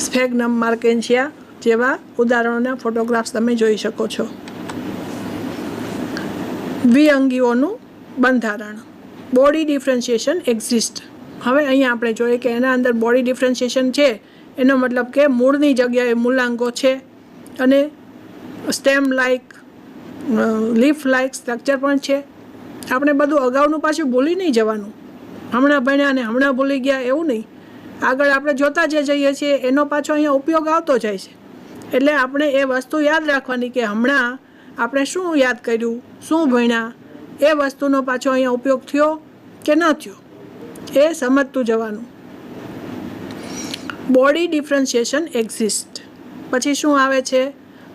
સ્ફેગ્નમ માર્કેન્શિયા જેવા ઉદાહરણોના ફોટોગ્રાફ્સ તમે જોઈ શકો છો. દ્વિઅંગીઓનું બંધારણ, બોડી ડિફરન્શિએશન એક્ઝિસ્ટ. હવે અહીંયા આપણે જોઈએ કે એના અંદર બોડી ડિફરન્શિએશન છે, એનો મતલબ કે મૂળની જગ્યાએ મૂલાંગો છે અને stem like, leaf like structure પણ છે. આપણે બધું અગાઉનું પાછું ભૂલી નહીં જવાનું, હમણાં ભણ્યા અને હમણાં ભૂલી ગયા એવું નહીં. આગળ આપણે જોતા જે જઈએ છીએ એનો પાછો અહીંયા ઉપયોગ આવતો જાય છે. એટલે આપણે એ વસ્તુ યાદ રાખવાની કે હમણાં આપણે શું યાદ કર્યું, શું ભણ્યા, એ વસ્તુનો પાછો અહીંયા ઉપયોગ થયો કે ન થયો એ સમજતું જવાનું. Body differentiation exist. પછી શું આવે છે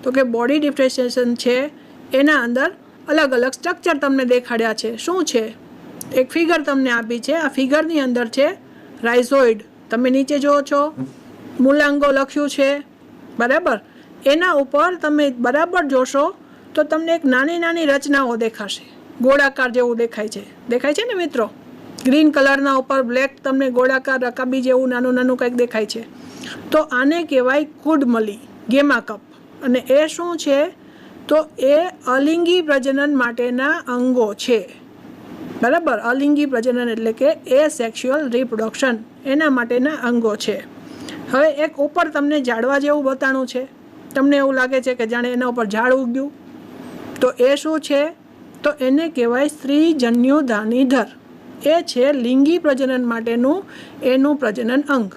તો કે બોડી ડિફરન્શિએશન છે એના અંદર અલગ અલગ સ્ટ્રક્ચર તમને દેખાડ્યા છે. શું છે? એક ફિગર તમને આપી છે. આ ફિગરની અંદર છે રાઇઝોઇડ, તમે નીચે જુઓ છો મૂલાંગો લખ્યું છે, બરાબર. એના ઉપર તમે બરાબર જોશો તો તમને એક નાની નાની રચનાઓ દેખાશે, ગોળાકાર જેવું દેખાય છે ને મિત્રો? ગ્રીન કલરના ઉપર બ્લેક તમને ગોળાકાર રકાબી જેવું નાનું નાનું કંઈક દેખાય છે. તો આને કહેવાય કુડમલી, ગેમાકપ. અને એ શું છે તો એ અલિંગી પ્રજનન માટેના અંગો છે, બરાબર. અલિંગી પ્રજનન એટલે કે એ સેક્સ્યુઅલ રિપ્રોડક્શન, એના માટેના અંગો છે. હવે એક ઉપર તમને ઝાડવા જેવું બતાણું છે, તમને એવું લાગે છે કે જાણે એના ઉપર ઝાડ ઉગ્યું. તો એ શું છે તો એને કહેવાય સ્ત્રીજન્યુધાનીધર. એ છે લિંગી પ્રજનન માટેનું એનું પ્રજનન અંગ.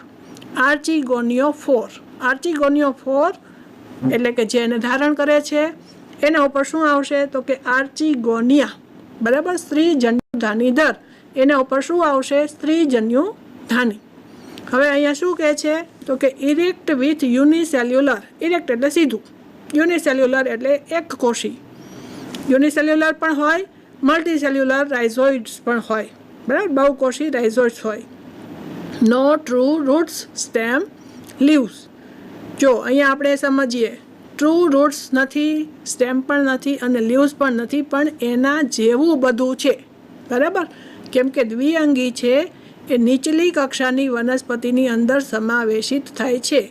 આર્ચિગોનિયોફોર, આર્ચિગોનિયોફોર એટલે કે જે એને ધારણ કરે છે એના ઉપર શું આવશે તો કે આર્ચિગોનિયા, બરાબર. સ્ત્રીજન્યુધાનીધર, એના ઉપર શું આવશે? સ્ત્રીજન્યુધાની. હવે અહીંયા શું કહે છે તો કે ઇરેક્ટ વિથ યુનિસેલ્યુલર. ઇરેક્ટ એટલે સીધું, યુનિસેલ્યુલર એટલે એક કોષી. યુનિસેલ્યુલર પણ હોય, મલ્ટીસેલ્યુલર રાઇઝોઇડ્સ પણ હોય, બરાબર. બહુકોષી રાઇઝોઇડ્સ હોય. નો ટ્રુ રૂટ્સ, સ્ટેમ, લીવ્સ. જો અહીંયા આપણે સમજીએ, ટ્રુ રૂટ્સ નથી, સ્ટેમ પણ નથી અને લીવ્સ પણ નથી, પણ એના જેવું બધું છે, બરાબર. કેમ કે દ્વિઅંગી છે એ નીચલી કક્ષાની વનસ્પતિની અંદર સમાવેશિત થાય છે,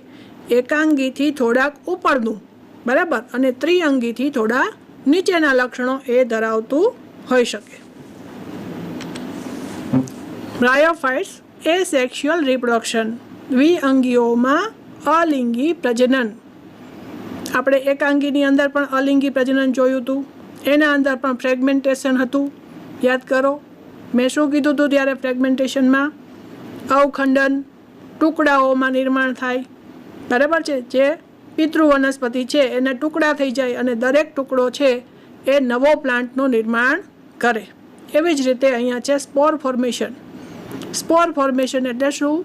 એકાંગીથી થોડાક ઉપરનું, બરાબર, અને ત્રિઅંગીથી થોડા નીચેના લક્ષણો એ ધરાવતું હોઈ શકે. બ્રાયોફાઇટ્સ એ સેક્સ્યુઅલ રિપ્રોડક્શન, દ્વિઅંગીઓમાં અલિંગી પ્રજનન. આપણે એકાંગીની અંદર પણ અલિંગી પ્રજનન જોયું હતું, એના અંદર પણ ફ્રેગમેન્ટેશન હતું, યાદ કરો મેં શું કીધું હતું ત્યારે ફ્રેગમેન્ટેશનમાં? અવખંડન, ટુકડાઓમાં નિર્માણ થાય, બરાબર છે. જે પિતૃ વનસ્પતિ છે એના ટુકડા થઈ જાય અને દરેક ટુકડો છે એ નવો પ્લાન્ટનું નિર્માણ કરે. એવી જ રીતે અહીંયા છે સ્પોર ફોર્મેશન. સ્પોર ફોર્મેશન એટલે શું?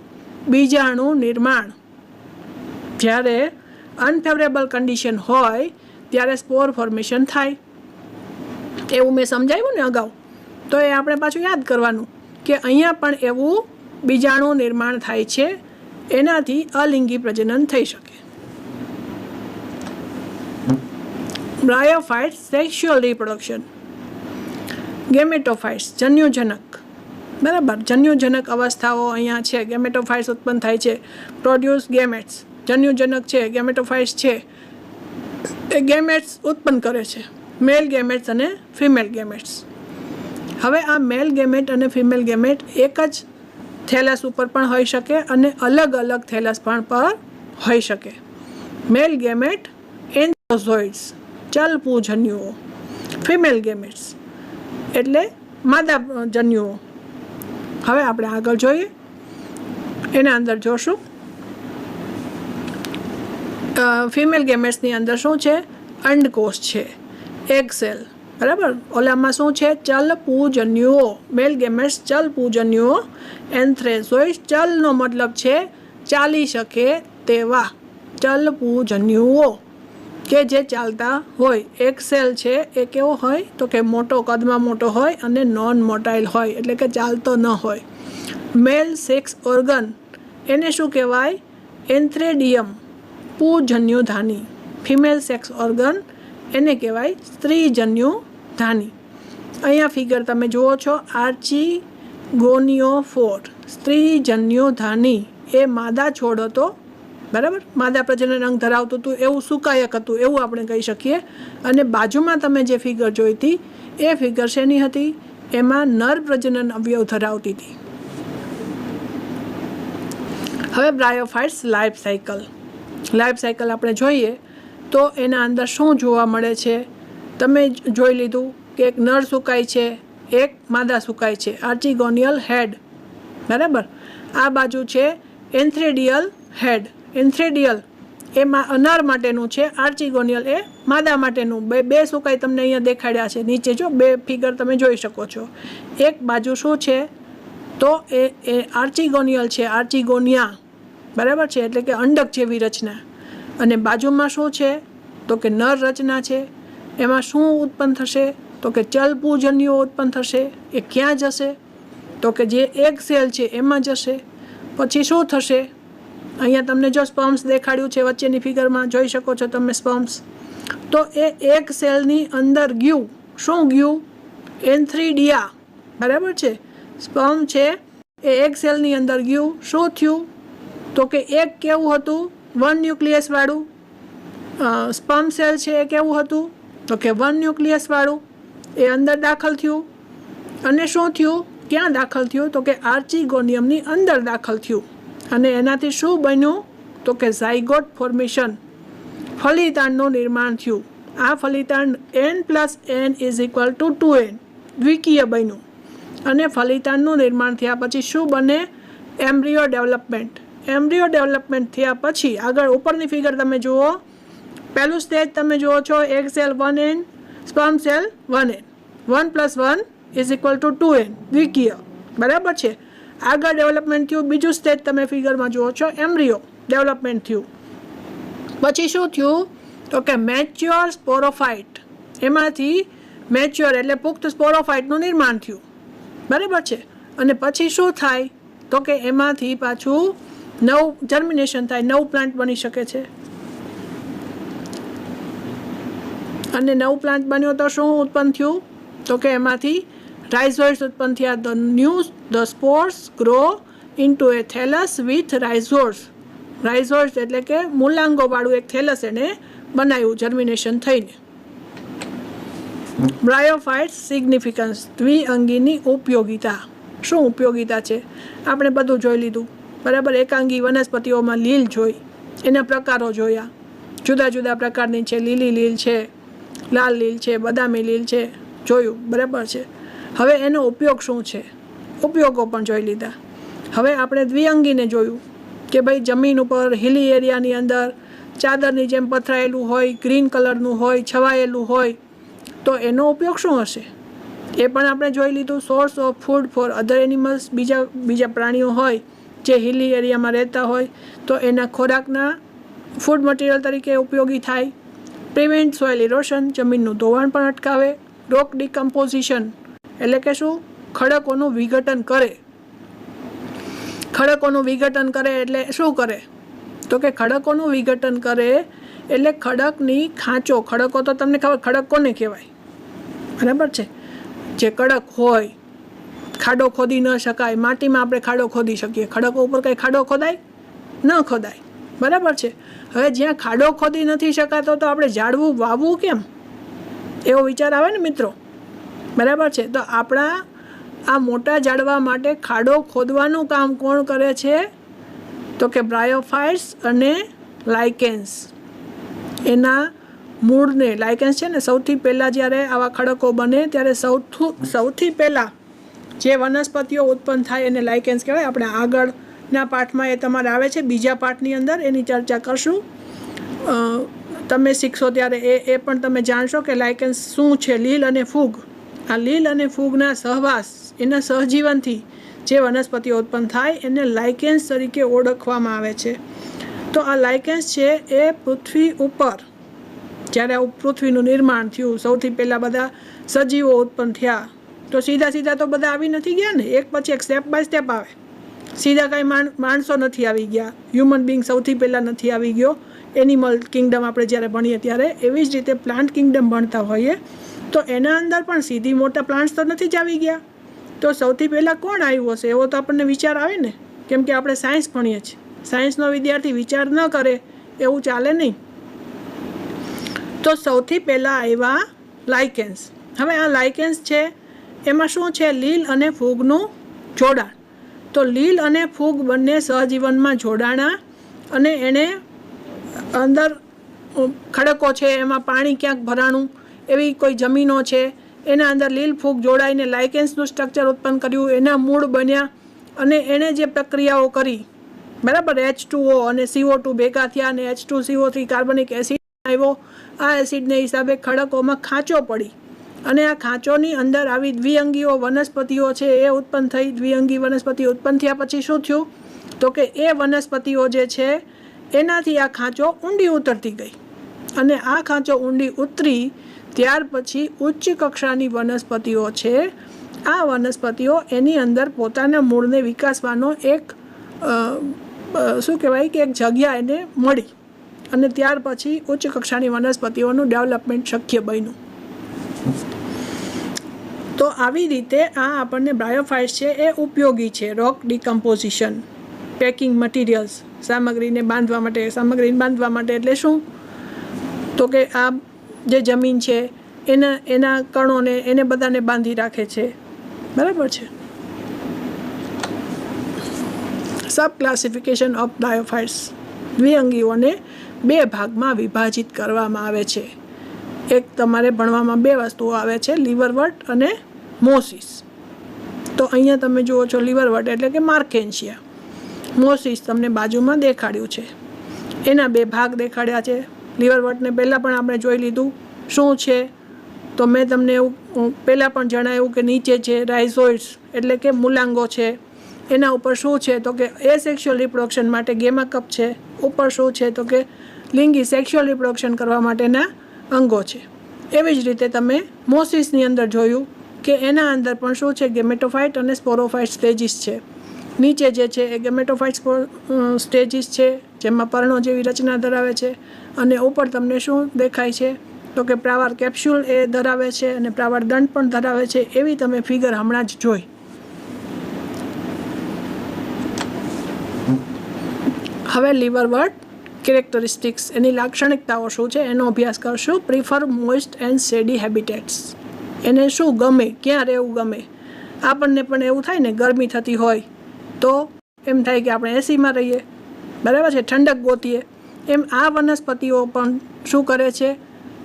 બીજાણુ નિર્માણ. જ્યારે અનફેવરેબલ કન્ડિશન હોય ત્યારે સ્પોર ફોર્મેશન થાય. એવું મેં સમજાવ્યું ને અગાઉ, તો એ આપણે પાછું યાદ કરવાનું કે અહીંયા પણ એવું બીજાણુ નિર્માણ થાય છે, એનાથી અલિંગી પ્રજનન થઈ શકે. બ્રાયોફાઇટ્સ સેક્સ્યુઅલ રિપ્રોડક્શન. ગેમેટોફાઇટ્સ જન્યુજનક, બરાબર, જન્યુજનક અવસ્થાઓ અહીંયા છે. ગેમેટોફાઇટ્સ ઉત્પન્ન થાય છે, પ્રોડ્યુસ ગેમેટ્સ. જન્યુજનક છે, ગેમેટોફાઇટ્સ છે, એ ગેમેટ્સ ઉત્પન્ન કરે છે, મેલ ગેમેટ્સ અને ફિમેલ ગેમેટ્સ. હવે આ મેલ ગેમેટ અને ફિમેલ ગેમેટ એક જ થેલસ ઉપર પણ હોઈ શકે અને અલગ અલગ થેલસ પણ પર હોઈ શકે. મેલ ગેમેટ એન્થ્રોઝોઇડ્સ, ચલપુજન્યુઓ. ફિમેલ ગેમેટ્સ એટલે માદા જન્યુઓ. હવે આપણે આગળ જોઈએ, એના અંદર જોશું ફિમેલ ગેમેટ્સની અંદર શું છે? અંડકોષ છે, એગ સેલ, બરાબર. ઓલામાં શું છે? ચલપુજન્યુઓ. મેલ ગેમેટ્સ ચલપુજન્યુઓ. એન્થ્રેઝોઇડ, ચલનો મતલબ છે ચાલી શકે તેવા, ચલપુજન્યુઓ કે જે ચાલતા હોય. એક સેલ છે એ કેવો હોય? તો કે મોટો, કદમાં મોટો હોય અને નોન મોટાઇલ હોય, એટલે કે ચાલતો ન હોય. મેલ સેક્સ ઓર્ગન એને શું કહેવાય? એન્થ્રેડિયમ, પુજન્યુધાની. ફિમેલ સેક્સ ઓર્ગન એને કહેવાય સ્ત્રીજન્યુધાની. અહીંયા ફિગર તમે જુઓ છો, આર્ચીગોનિયોફોર, સ્ત્રીજન્યુધાની. એ માદા છોડ હતો, બરાબર, માદા પ્રજનન અંગ ધરાવતું હતું, એવું સુકાયક હતું એવું આપણે કહી શકીએ. અને બાજુમાં તમે જે ફિગર જોઈ હતી એ ફિગર શેની હતી? એમાં નર પ્રજનન અવયવ ધરાવતી હતી. હવે બ્રાયોફાઇટ્સ લાઈફ સાયકલ. લાઈફ સાયકલ આપણે જોઈએ તો એના અંદર શું જોવા મળે છે? તમે જોઈ લીધું કે એક નર સુકાય છે, એક માદા સુકાય છે, આર્ચીગોનિયલ હેડ, બરાબર. આ બાજુ છે એન્થ્રેડિયલ હેડ. એન્થ્રેડિયલ એ નર માટેનું છે, આર્ચીગોનિયલ એ માદા માટેનું. બે સુકાઈ તમને અહીંયા દેખાડ્યા છે નીચે, જો બે ફિગર તમે જોઈ શકો છો. એક બાજુ શું છે? તો એ આર્ચીગોનિયલ છે, આર્ચીગોનિયા, બરાબર છે, એટલે કે અંડક જેવી રચના. અને બાજુમાં શું છે? તો કે નર રચના છે. એમાં શું ઉત્પન્ન થશે? તો કે ચલપુજન્યુઓ ઉત્પન્ન થશે. એ ક્યાં જશે? તો કે જે એક સેલ છે એમાં જશે. પછી શું થશે? અહીંયા તમને જો સ્પર્મ્સ દેખાડ્યું છે વચ્ચેની ફિગરમાં, જોઈ શકો છો તમે સ્પર્મ્સ. તો એ એક સેલની અંદર ગયું. શું ગયું? એન્થ્રીડિયા, બરાબર છે. સ્પર્મ છે એ એક સેલની અંદર ગયું. શું થયું? તો કે એક કેવું હતું? 1 ન્યુક્લિયસ વાળું. સ્પર્મ સેલ છે એ કેવું હતું? તો કે 1 ન્યુક્લિયસ વાળું. એ અંદર દાખલ થયું અને શું થયું? ક્યાં દાખલ થયું? તો કે આર્ચીગોનિયમની અંદર દાખલ થયું. અને એનાથી શું બન્યું? તો કે ઝાયગોટ ફોર્મેશન, ફલિતાંડનું નિર્માણ થયું. આ ફલિતાંડ n+n=2n દ્વિકીય બન્યું. અને ફલિતાંડનું નિર્માણ થયા પછી શું બને? Embryo development. એમ્બ્રિયો ડેવલપમેન્ટ થયા પછી આગળ ઉપરની ફિગર તમે જુઓ, પહેલું સ્ટેજ તમે જુઓ છો, egg cell 1n, sperm cell 1n. 1 + 1 = 2n દ્વિકીય, બરાબર છે. આગળ ડેવલપમેન્ટ થયું. બીજું સ્ટેજ તમે ફિગરમાં જુઓ છો, એમ્બ્રિયો ડેવલપમેન્ટ થયું. પછી શું થયું? તો કે મેચ્યોર સ્પોરોફાઇટ. એમાંથી મેચ્યોર એટલે પુખ્ત સ્પોરોફાઇટનું નિર્માણ થયું, બરાબર છે. અને પછી શું થાય? તો કે એમાંથી પાછું નવું જર્મિનેશન થાય, નવું પ્લાન્ટ બની શકે છે. અને નવું પ્લાન્ટ બન્યો તો શું ઉત્પન્ન થયું? તો કે એમાંથી રાઇઝોઇડ્સ ઉત્પન્ન થયા. The spores grow into a thallus with rhizoids. Rhizoids એટલે કે મૂલાંગોવાળું એક થેલસ એને બનાવ્યું જર્મિનેશન થઈને. બ્રાયોફાઇટ્સ સિગ્નિફિકન્સ, દ્વિઅંગીની ઉપયોગિતા. શું ઉપયોગિતા છે? આપણે બધું જોઈ લીધું, બરાબર. એકાંગી વનસ્પતિઓમાં લીલ જોઈ, એના પ્રકારો જોયા, જુદા જુદા પ્રકારની છે. લીલી લીલ છે, લાલ લીલ છે, બદામી લીલ છે, જોયું, બરાબર છે. હવે એનો ઉપયોગ શું છે, ઉપયોગો પણ જોઈ લીધા. હવે આપણે દ્વિઅંગીને જોયું કે ભાઈ જમીન ઉપર હિલી એરિયાની અંદર ચાદરની જેમ પથરાયેલું હોય, ગ્રીન કલરનું હોય, છવાયેલું હોય, તો એનો ઉપયોગ શું હશે એ પણ આપણે જોઈ લીધું. Source of food for other animals, બીજા પ્રાણીઓ હોય જે હિલી એરિયામાં રહેતા હોય તો એના ખોરાકના ફૂડ મટીરિયલ તરીકે ઉપયોગી થાય. પ્રિવેન્ટ સોઇલ ઇરોશન, જમીનનું ધોવાણ પણ અટકાવે. રોક ડિકમ્પોઝિશન એટલે કે શું, ખડકોનું વિઘટન કરે. ખડકોનું વિઘટન કરે એટલે શું કરે, તો કે ખડકોનું વિઘટન કરે એટલે ખડકની ખાંચો, ખડકો તો તમને ખબર ખડક કોને કહેવાય, બરાબર છે, જે કડક હોય, ખાડો ખોદી ન શકાય. માટીમાં આપણે ખાડો ખોદી શકીએ, ખડકો ઉપર કંઈ ખાડો ખોદાય ન ખોદાય, બરાબર છે. હવે જ્યાં ખાડો ખોદી નથી શકાતો તો આપણે ઝાડવું વાવવું કેમ, એવો વિચાર આવે ને મિત્રો, બરાબર છે. તો આપણા આ મોટા ઝાડવા માટે ખાડો ખોદવાનું કામ કોણ કરે છે, તો કે બ્રાયોફાઇટ્સ અને લાઇકેન્સ. એના મૂળને, લાઇકેન્સ છે ને, સૌથી પહેલાં જ્યારે આવા ખડકો બને ત્યારે સૌથી પહેલાં જે વનસ્પતિઓ ઉત્પન્ન થાય એને લાઇકેન્સ કહેવાય. આપણે આગળના પાઠમાં એ તમારે આવે છે, બીજા પાઠની અંદર એની ચર્ચા કરશું. તમે શીખશો ત્યારે એ પણ તમે જાણશો કે લાઇકેન્સ શું છે. લીલ અને ફૂગ, આ લીલ અને ફૂગના સહવાસ, એના સહજીવનથી જે વનસ્પતિઓ ઉત્પન્ન થાય એને લાઇકેન્સ તરીકે ઓળખવામાં આવે છે. તો આ લાઇકેન્સ છે એ પૃથ્વી ઉપર જ્યારે પૃથ્વીનું નિર્માણ થયું, સૌથી પહેલાં બધા સજીવો ઉત્પન્ન થયા, તો સીધા તો બધા આવી નથી ગયા ને, એક પછી એક સ્ટેપ બાય સ્ટેપ આવે. સીધા કાંઈ માણસો નથી આવી ગયા, હ્યુમન બિંગ સૌથી પહેલાં નથી આવી ગયો. એનિમલ કિંગડમ આપણે જ્યારે ભણીએ ત્યારે, એવી જ રીતે પ્લાન્ટ કિંગડમ ભણતા હોઈએ તો એના અંદર પણ સીધી મોટા પ્લાન્ટ્સ તો નથી જ આવી ગયા. તો સૌથી પહેલાં કોણ આવ્યું હશે એવો તો આપણને વિચાર આવે ને, કેમ કે આપણે સાયન્સ ભણીએ છીએ. સાયન્સનો વિદ્યાર્થી વિચાર ન કરે એવું ચાલે નહીં. તો સૌથી પહેલાં આવ્યા લાઇકેન્સ. હવે આ લાઇકેન્સ છે એમાં શું છે, લીલ અને ફૂગનું જોડાણ. તો લીલ અને ફૂગ બંને સહજીવનમાં જોડાણા અને એને અંદર ખડકો છે, એમાં પાણી ક્યાંક ભરાણું, એવી કોઈ જમીનો છે, એના અંદર લીલ ફૂગ જોડાઈને લાઇકેન્સનું સ્ટ્રક્ચર ઉત્પન્ન કર્યું, એના મૂળ બન્યા અને એણે જે પ્રક્રિયાઓ કરી, બરાબર, H2O અને CO2 ભેગા થયા અને H2CO3 કાર્બનિક એસિડ આવ્યો. આ એસિડને હિસાબે ખડકોમાં ખાંચો પડી અને આ ખાંચોની અંદર આવી દ્વિઅંગીઓ વનસ્પતિઓ છે એ ઉત્પન્ન થઈ. દ્વિઅંગી વનસ્પતિ ઉત્પન્ન થયા પછી શું થયું, તો કે એ વનસ્પતિઓ જે છે એનાથી આ ખાંચો ઊંડી ઉતરતી ગઈ અને આ ખાંચો ઊંડી ઉતરી ત્યાર પછી ઉચ્ચ કક્ષાની વનસ્પતિઓ છે, આ વનસ્પતિઓ એની અંદર પોતાના મૂળને વિકાસવાનો એક શું કહેવાય કે એક જગ્યા એને મળી અને ત્યાર પછી ઉચ્ચ કક્ષાની વનસ્પતિઓનું ડેવલપમેન્ટ શક્ય બન્યું. તો આવી રીતે આ આપણને બ્રાયોફાઇટ્સ છે એ ઉપયોગી છે. રોક ડિકમ્પોઝિશન, પેકિંગ મટીરિયલ્સ, સામગ્રીને બાંધવા માટે એટલે શું, તો કે આ જે જમીન છે એના કણોને એને બધાને બાંધી રાખે છે, બરાબર છે. સબ ક્લાસિફિકેશન ઓફ બ્રાયોફાઇટ્સ, દ્વિઅંગીઓને બે ભાગમાં વિભાજિત કરવામાં આવે છે. એક તમારે ભણવામાં બે વસ્તુઓ આવે છે, લીવરવર્ટ અને મોસિસ. તો અહીંયા તમે જુઓ છો લીવરવર્ટ એટલે કે માર્કેન્શિયા, મોસિસ તમને બાજુમાં દેખાડ્યું છે. એના બે ભાગ દેખાડ્યા છે. લીવરવર્ટને પહેલાં પણ આપણે જોઈ લીધું શું છે, તો મેં તમને એવું પહેલાં પણ જણાવ્યું કે નીચે છે રાઇઝોઇડ્સ એટલે કે મૂલાંગો છે, એના ઉપર શું છે તો કે એસેક્સ્યુઅલ રિપ્રોડક્શન માટે ગેમા કપ છે, ઉપર શું છે તો કે લિંગી સેક્સ્યુઅલ રિપ્રોડક્શન કરવા માટેના અંગો છે. એવી જ રીતે તમે મોસિસની અંદર જોયું કે એના અંદર પણ શું છે, ગેમેટોફાઇટ અને સ્પોરોફાઇટ સ્ટેજીસ છે. નીચે જે છે એ ગેમેટોફાઇટ સ્ટેજીસ છે જેમાં પર્ણો જેવી રચના ધરાવે છે અને ઉપર તમને શું દેખાય છે તો કે પ્રાવાર કેપ્સ્યુલ એ ધરાવે છે અને પ્રાવાર દંડ પણ ધરાવે છે. એવી તમે ફિગર હમણાં જ જોઈ. હવે લીવરવર્ટ કેરેક્ટરિસ્ટિક્સ, એની લાક્ષણિકતાઓ શું છે એનો અભ્યાસ કરશું. પ્રિફર મોઇસ્ટ એન્ડ શેડી હેબિટેટ્સ, એને શું ગમે, ક્યાં રહેવું ગમે. આપણને પણ એવું થાય ને, ગરમી થતી હોય તો એમ થાય કે આપણે એસીમાં રહીએ, બરાબર છે, ઠંડક ગોતીએ. એમ આ વનસ્પતિઓ પણ શું કરે છે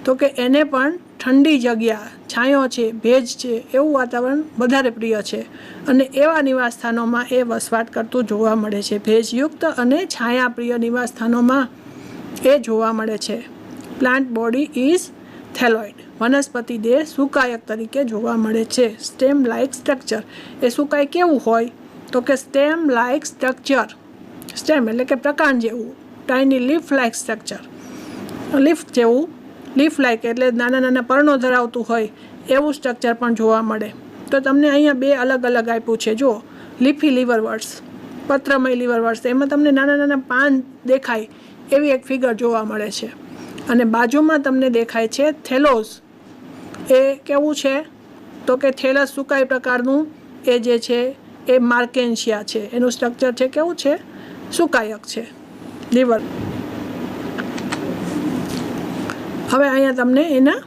તો કે એને પણ ઠંડી જગ્યા, છાંયો છે, ભેજ છે એવું વાતાવરણ વધારે પ્રિય છે અને એવા નિવાસસ્થાનોમાં એ વસવાટ કરતું જોવા મળે છે. ભેજયુક્ત અને છાયાપ્રિય નિવાસસ્થાનોમાં એ જોવા મળે છે. Plant body is thalloid. વનસ્પતિ દેહ સુકાયક તરીકે જોવા મળે છે. Stem like structure. એ સુકાય કેવું હોય તો કે સ્ટેમ લાઇક સ્ટ્રક્ચર. સ્ટેમ એટલે કે પ્રકાંડ જેવું. Tiny leaf like structure. Leaf જેવું, લીફ લાઇક એટલે નાના નાના પર્ણો ધરાવતું હોય એવું સ્ટ્રક્ચર પણ જોવા મળે. તો તમને અહીંયા બે અલગ અલગ આપ્યું છે. જો લીફી લીવરવર્ટ્સ, પત્રમય લીવરવર્ટ્સ, એમાં તમને નાના નાના પાન દેખાય એવી એક ફિગર જોવા મળે છે. અને બાજુમાં તમને દેખાય છે થેલોસ. એ કેવું છે તો કે થેલસ સુકાઈ પ્રકારનું એ જે છે એ માર્કેન્શિયા છે. એનું સ્ટ્રક્ચર છે કેવું છે, સુકાયક છે લીવર. હવે અહીંયા તમને એના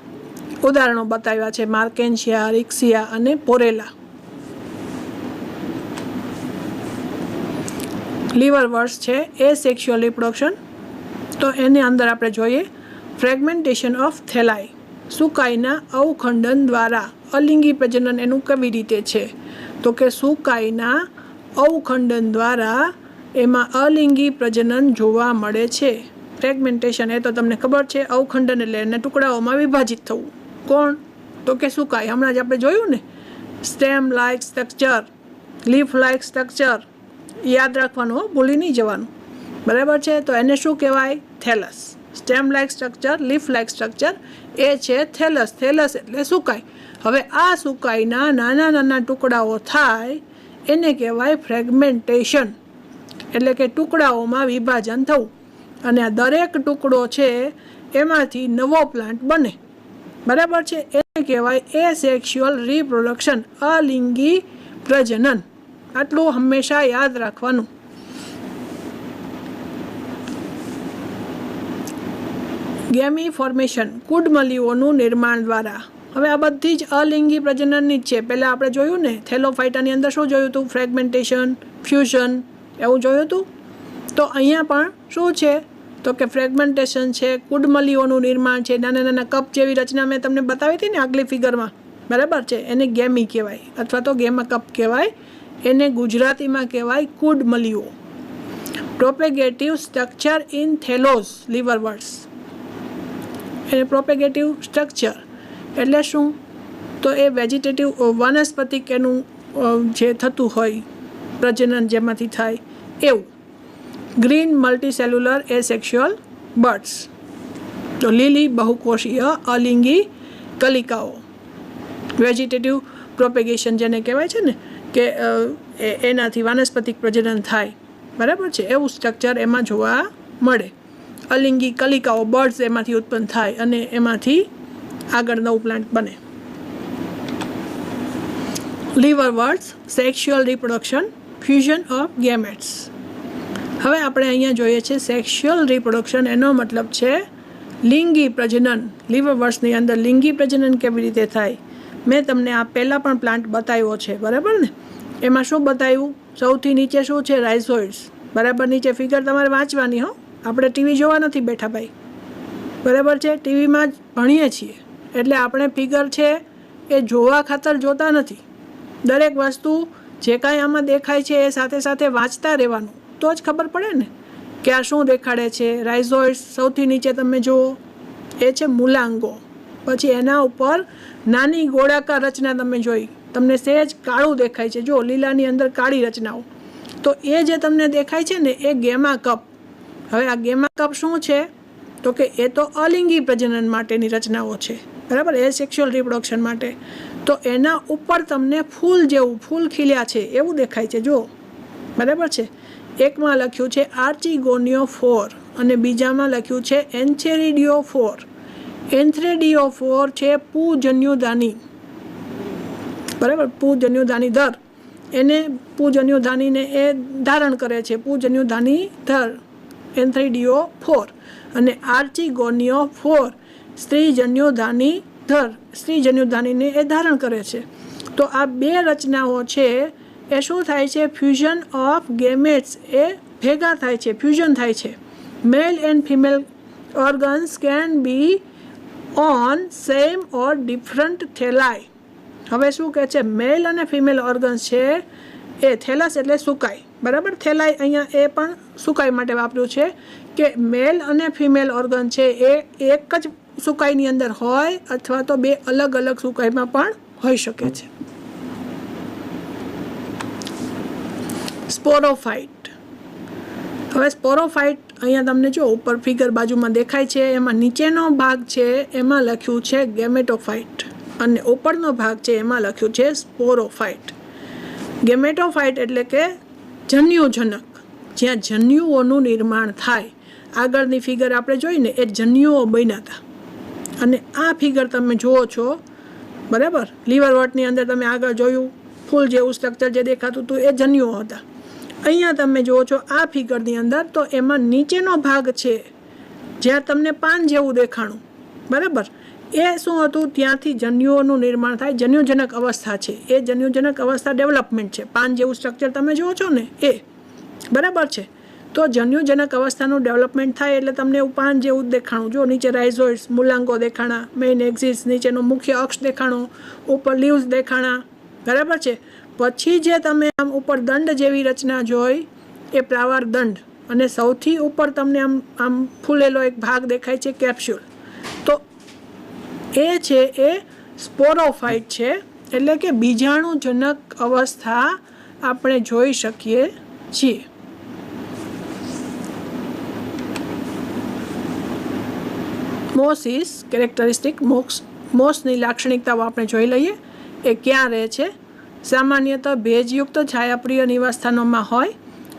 ઉદાહરણો બતાવ્યા છે, માર્કેન્શિયા, રિક્સિયા અને પોરેલા. લીવરવર્ટ્સ છે એ સેક્સ્યુઅલ રિપ્રોડક્શન. તો એની અંદર આપણે જોઈએ ફ્રેગમેન્ટેશન ઓફ થેલાઈ. સુકાઈના અવખંડન દ્વારા અલિંગી પ્રજનન એનું કેવી રીતે છે તો કે સુકાઈના અવખંડન દ્વારા એમાં અલિંગી પ્રજનન જોવા મળે છે. ફ્રેગમેન્ટેશન એ તો તમને ખબર છે, અવખંડન એટલે એને ટુકડાઓમાં વિભાજિત થવું. કોણ તો કે સુકાઈ. હમણાં જ આપણે જોયું ને, stem like structure, leaf like structure. યાદ રાખવાનું, ભૂલી નહીં જવાનું, બરાબર છે. તો એને શું કહેવાય, thallus. Stem like structure, leaf like structure એ છે થેલસ. થેલસ એટલે સુકાઈ. હવે આ સુકાઈના નાના નાના ટુકડાઓ થાય એને કહેવાય ફ્રેગમેન્ટેશન, એટલે કે ટુકડાઓમાં વિભાજન થવું. અને આ દરેક ટુકડો છે એમાંથી નવો પ્લાન્ટ બને, બરાબર છે. એને કહેવાય એસેક્સ્યુઅલ રિપ્રોડક્શન, અલિંગી પ્રજનન. આટલું હંમેશા યાદ રાખવાનું. ગેમી ફોર્મેશન, કુડમલીઓનું નિર્માણ દ્વારા. હવે આ બધી જ અલિંગી પ્રજનનની જ છે. પહેલાં આપણે જોયું ને થેલોફાઇટાની અંદર શું જોયું હતું, ફ્રેગમેન્ટેશન, ફ્યુઝન, એવું જોયું હતું. તો અહીંયા પણ શું છે તો કે ફ્રેગમેન્ટેશન છે, કુડમલીઓનું નિર્માણ છે, નાના નાના કપ જેવી રચના મેં તમને બતાવી હતી ને આગલી ફિગરમાં, બરાબર છે. એને ગેમી કહેવાય અથવા તો ગેમા કપ કહેવાય. એને ગુજરાતીમાં કહેવાય કુડમલીઓ. Propagative structure in thallose liverworts. એને પ્રોપેગેટિવ સ્ટ્રક્ચર એટલે શું તો એ વેજીટેટિવ વનસ્પતિક એનું જે થતું હોય પ્રજનન જેમાંથી થાય એવું. Green multicellular asexual buds. તો લીલી બહુકોષીય અલિંગી કલિકાઓ. વેજીટેટિવ પ્રોપેગેશન જેને કહેવાય છે ને કે એનાથી વાનસ્પતિક પ્રજનન થાય, બરાબર છે. એવું સ્ટ્રક્ચર એમાં જોવા મળે. અલિંગી કલિકાઓ, બર્ડ્સ એમાંથી ઉત્પન્ન થાય અને એમાંથી આગળ નવું પ્લાન્ટ બને. Liverworts, sexual reproduction, fusion of gametes. હવે આપણે અહીંયા જોઈએ છે સેક્સ્યુઅલ રિપ્રોડક્શન, એનો મતલબ છે લિંગી પ્રજનન. લીવરવર્ટ્સની અંદર લિંગી પ્રજનન કેવી રીતે થાય મેં તમને આ પહેલાં પણ પ્લાન્ટ બતાવ્યો છે, બરાબર ને. એમાં શું બતાવ્યું, સૌથી નીચે શું છે, રાઇઝોઇડ્સ, બરાબર. નીચે ફિગર તમારે વાંચવાની હો, આપણે ટીવી જોવા નથી બેઠા ભાઈ, બરાબર છે. ટીવીમાં જ ભણીએ છીએ એટલે આપણે ફિગર છે એ જોવા ખાતર જોતા નથી. દરેક વસ્તુ જે કાંઈ આમાં દેખાય છે એ સાથે સાથે વાંચતા રહેવાનું, તો જ ખબર પડે ને કે આ શું દેખાડે છે. રાઇઝોઇડ્સ સૌથી નીચે તમે જુઓ એ છે મૂલાંગો. પછી એના ઉપર નાની ગોળાકાર રચના તમે જોઈ, તમને સહેજ કાળું દેખાય છે, જો લીલાની અંદર કાળી રચનાઓ. તો એ જે તમને દેખાય છે ને એ ગેમા કપ. હવે આ ગેમા કપ શું છે તો કે એ તો અલિંગી પ્રજનન માટેની રચનાઓ છે, બરાબર, એ સેક્સ્યુઅલ રિપ્રોડક્શન માટે. તો એના ઉપર તમને ફૂલ જેવું, ફૂલ ખીલ્યા છે એવું દેખાય છે, જો, બરાબર છે. એકમાં લખ્યું છે આર્ચિગોનિયોફોર અને બીજામાં લખ્યું છે એન્થેરિડિયોફોર. એન્થ્રેડિયોફોર છે પૂજન્યુદાની, બરાબર, પૂજન્યુદાની દર. એને પૂજન્યુદાનીને એ ધારણ કરે છે, પૂજન્યુદાની દર એન્થ્રેડિયોફોર. અને આર્ચિગોનિયોફોર સ્ત્રીજન્યુદાની દર, સ્ત્રીજન્યુદાનીને એ ધારણ કરે છે. તો આ બે રચનાઓ છે એ શું થાય છે, ફ્યુઝન ઓફ ગેમેટ્સ, એ ભેગા થાય છે, ફ્યુઝન થાય છે. Male and female organs can be on same or different thalli. હવે શું કહે છે, મેલ અને ફિમેલ ઓર્ગન્સ છે એ થેલસ એટલે સુકાઈ, બરાબર. થેલાઈ અહીંયા એ પણ સુકાઈ માટે વાપર્યું છે કે મેલ અને ફિમેલ ઓર્ગન છે એ એક જ સુકાઈની અંદર હોય અથવા તો બે અલગ અલગ સુકાઈમાં પણ હોઈ શકે છે. સ્પોરોફાઇટ. હવે સ્પોરોફાઇટ અહીંયા તમને જો ઉપર ફિગર બાજુમાં દેખાય છે, એમાં નીચેનો ભાગ છે એમાં લખ્યું છે ગેમેટોફાઇટ અને ઉપરનો ભાગ છે એમાં લખ્યું છે સ્પોરોફાઇટ. ગેમેટોફાઇટ એટલે કે જન્યુજનક, જ્યાં જન્યુઓનું નિર્માણ થાય. આગળની ફિગર આપણે જોઈને એ જન્યુઓ બન્યા હતા અને આ ફિગર તમે જુઓ છો, બરાબર. લીવરવર્ટની અંદર તમે આગળ જોયું ફૂલ જેવું સ્ટ્રક્ચર જે દેખાતું હતું એ જન્યુઓ હતા. અહીંયા તમે જુઓ છો આ ફિગરની અંદર તો એમાં નીચેનો ભાગ છે જ્યાં તમને પાન જેવું દેખાણું, બરાબર. એ શું હતું, ત્યાંથી જન્યુઓનું નિર્માણ થાય, જન્યુજનક અવસ્થા છે. એ જન્યુજનક અવસ્થા ડેવલપમેન્ટ છે. પાન જેવું સ્ટ્રક્ચર તમે જુઓ છો ને એ, બરાબર છે. તો જન્યુજનક અવસ્થાનું ડેવલપમેન્ટ થાય એટલે તમને એવું પાન જેવું દેખાણું. જો નીચે રાઇઝોઇડ્સ, મૂલાંગો દેખાણા, મેઇન એક્સિસ, નીચેનો મુખ્ય અક્ષ દેખાણો, ઉપર લીવ્સ દેખાણા, બરાબર છે. પછી જે તમે આમ ઉપર દંડ જેવી રચના જોઈ એ પ્રાવાર દંડ, અને સૌથી ઉપર તમને આમ ફૂલેલો એક ભાગ દેખાય છે કેપ્સ્યુલ. તો એ છે એ સ્પોરોફાઇટ છે, એટલે કે બીજાણુજનક અવસ્થા આપણે જોઈ શકીએ છીએ. મોસિસ કેરેક્ટરિસ્ટિક. મોસની લાક્ષણિકતાઓ આપણે જોઈ લઈએ. એ ક્યાં રહે છે? સામાન્યતઃ ભેજયુક્ત છાયાપ્રિય નિવાસસ્થાનોમાં હોય.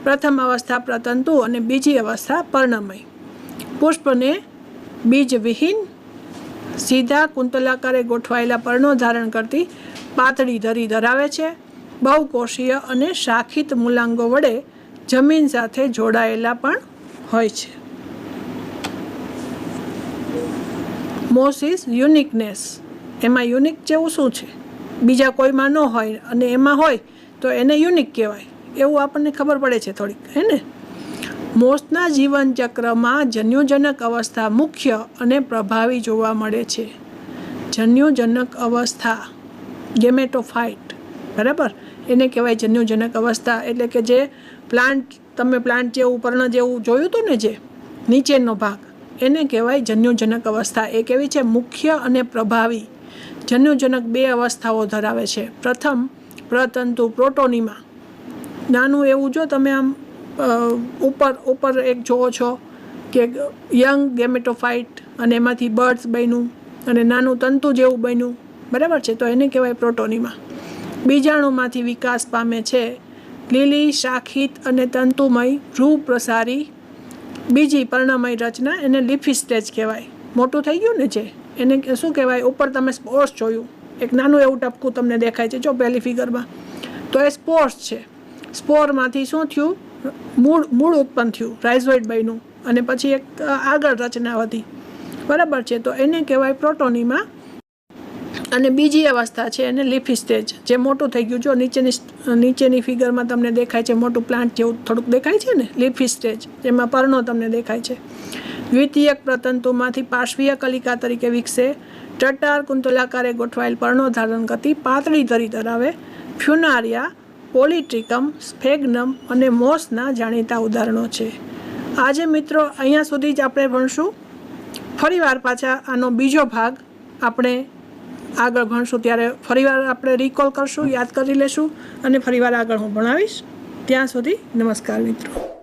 પ્રથમ અવસ્થા પ્રતંતુ અને બીજી અવસ્થા પર્ણમય. પુષ્પને બીજવિહીન સીધા કુંતલાકારે ગોઠવાયેલા પર્ણો ધારણ કરતી પાતળી ધરી ધરાવે છે. બહુકોષીય અને શાખિત મૂલાંગો વડે જમીન સાથે જોડાયેલા પણ હોય છે. મોસિસ યુનિકનેસ. એમાં યુનિક જેવું શું છે, બીજા કોઈમાં ન હોય અને એમાં હોય તો એને યુનિક કહેવાય, એવું આપણને ખબર પડે છે થોડીક, હે ને. મોસના જીવન ચક્રમાં જન્યુજનક અવસ્થા મુખ્ય અને પ્રભાવી જોવા મળે છે. જન્યુજનક અવસ્થા ગેમેટોફાઇટ, બરાબર, એને કહેવાય જન્યુજનક અવસ્થા. એટલે કે જે તમે પ્લાન્ટ જેવું પર્ણ જેવું જોયું હતું ને, જે નીચેનો ભાગ, એને કહેવાય જન્યુજનક અવસ્થા. એ કેવી છે? મુખ્ય અને પ્રભાવી. જન્યુજનક બે અવસ્થાઓ ધરાવે છે. પ્રથમ પ્રતંતુ પ્રોટોનીમાં, નાનું એવું જો તમે આમ ઉપર એક જોવો છો કે યંગ ગેમેટોફાઇટ અને એમાંથી બર્ડ્સ બન્યું અને નાનું તંતુ જેવું બન્યું, બરાબર છે. તો એને કહેવાય પ્રોટોનીમાં. બીજાણુમાંથી વિકાસ પામે છે લીલી શાખિત અને તંતુમય રૂ પ્રસારી બીજી પર્ણમય રચના, એને લીફી સ્ટેજ કહેવાય. મોટું થઈ ગયું ને જે, એને શું કહેવાય? ઉપર તમે સ્પોર્સ જોયું, એક નાનું એવું ટપકું તમને દેખાય છે જો પહેલી ફિગરમાં, તો એ સ્પોર્સ છે. સ્પોરમાંથી શું થયું? મૂળ ઉત્પન્ન થયું, રાઇઝોઇડ બન્યું અને પછી એક આગળ રચના હતી, બરાબર છે. તો એને કહેવાય પ્રોટોનીમાં. અને બીજી અવસ્થા છે એને લીફી સ્ટેજ, જે મોટું થઈ ગયું. જો નીચેની ફિગરમાં તમને દેખાય છે મોટું પ્લાન્ટ જેવું થોડુંક દેખાય છે ને, લીફી સ્ટેજ, જેમાં પર્ણો તમને દેખાય છે. દ્વિતીયક પ્રતંતુમાંથી પાર્શ્વીય કલિકા તરીકે વિકસે. ટટાર કુંતલાકારે ગોઠવાયેલ પર્ણો ધારણ કરતી પાતળી ધરી ધરાવે. ફ્યુનારિયા, પોલિટ્રિકમ, સ્ફેગ્નમ અને મોસના જાણીતા ઉદાહરણો છે. આજે મિત્રો અહીંયા સુધી જ આપણે ભણશું. ફરીવાર પાછા આનો બીજો ભાગ આપણે આગળ ભણશું, ત્યારે ફરીવાર આપણે રિકોલ કરશું, યાદ કરી લેશું અને ફરીવાર આગળ હું ભણાવીશ. ત્યાં સુધી નમસ્કાર મિત્રો.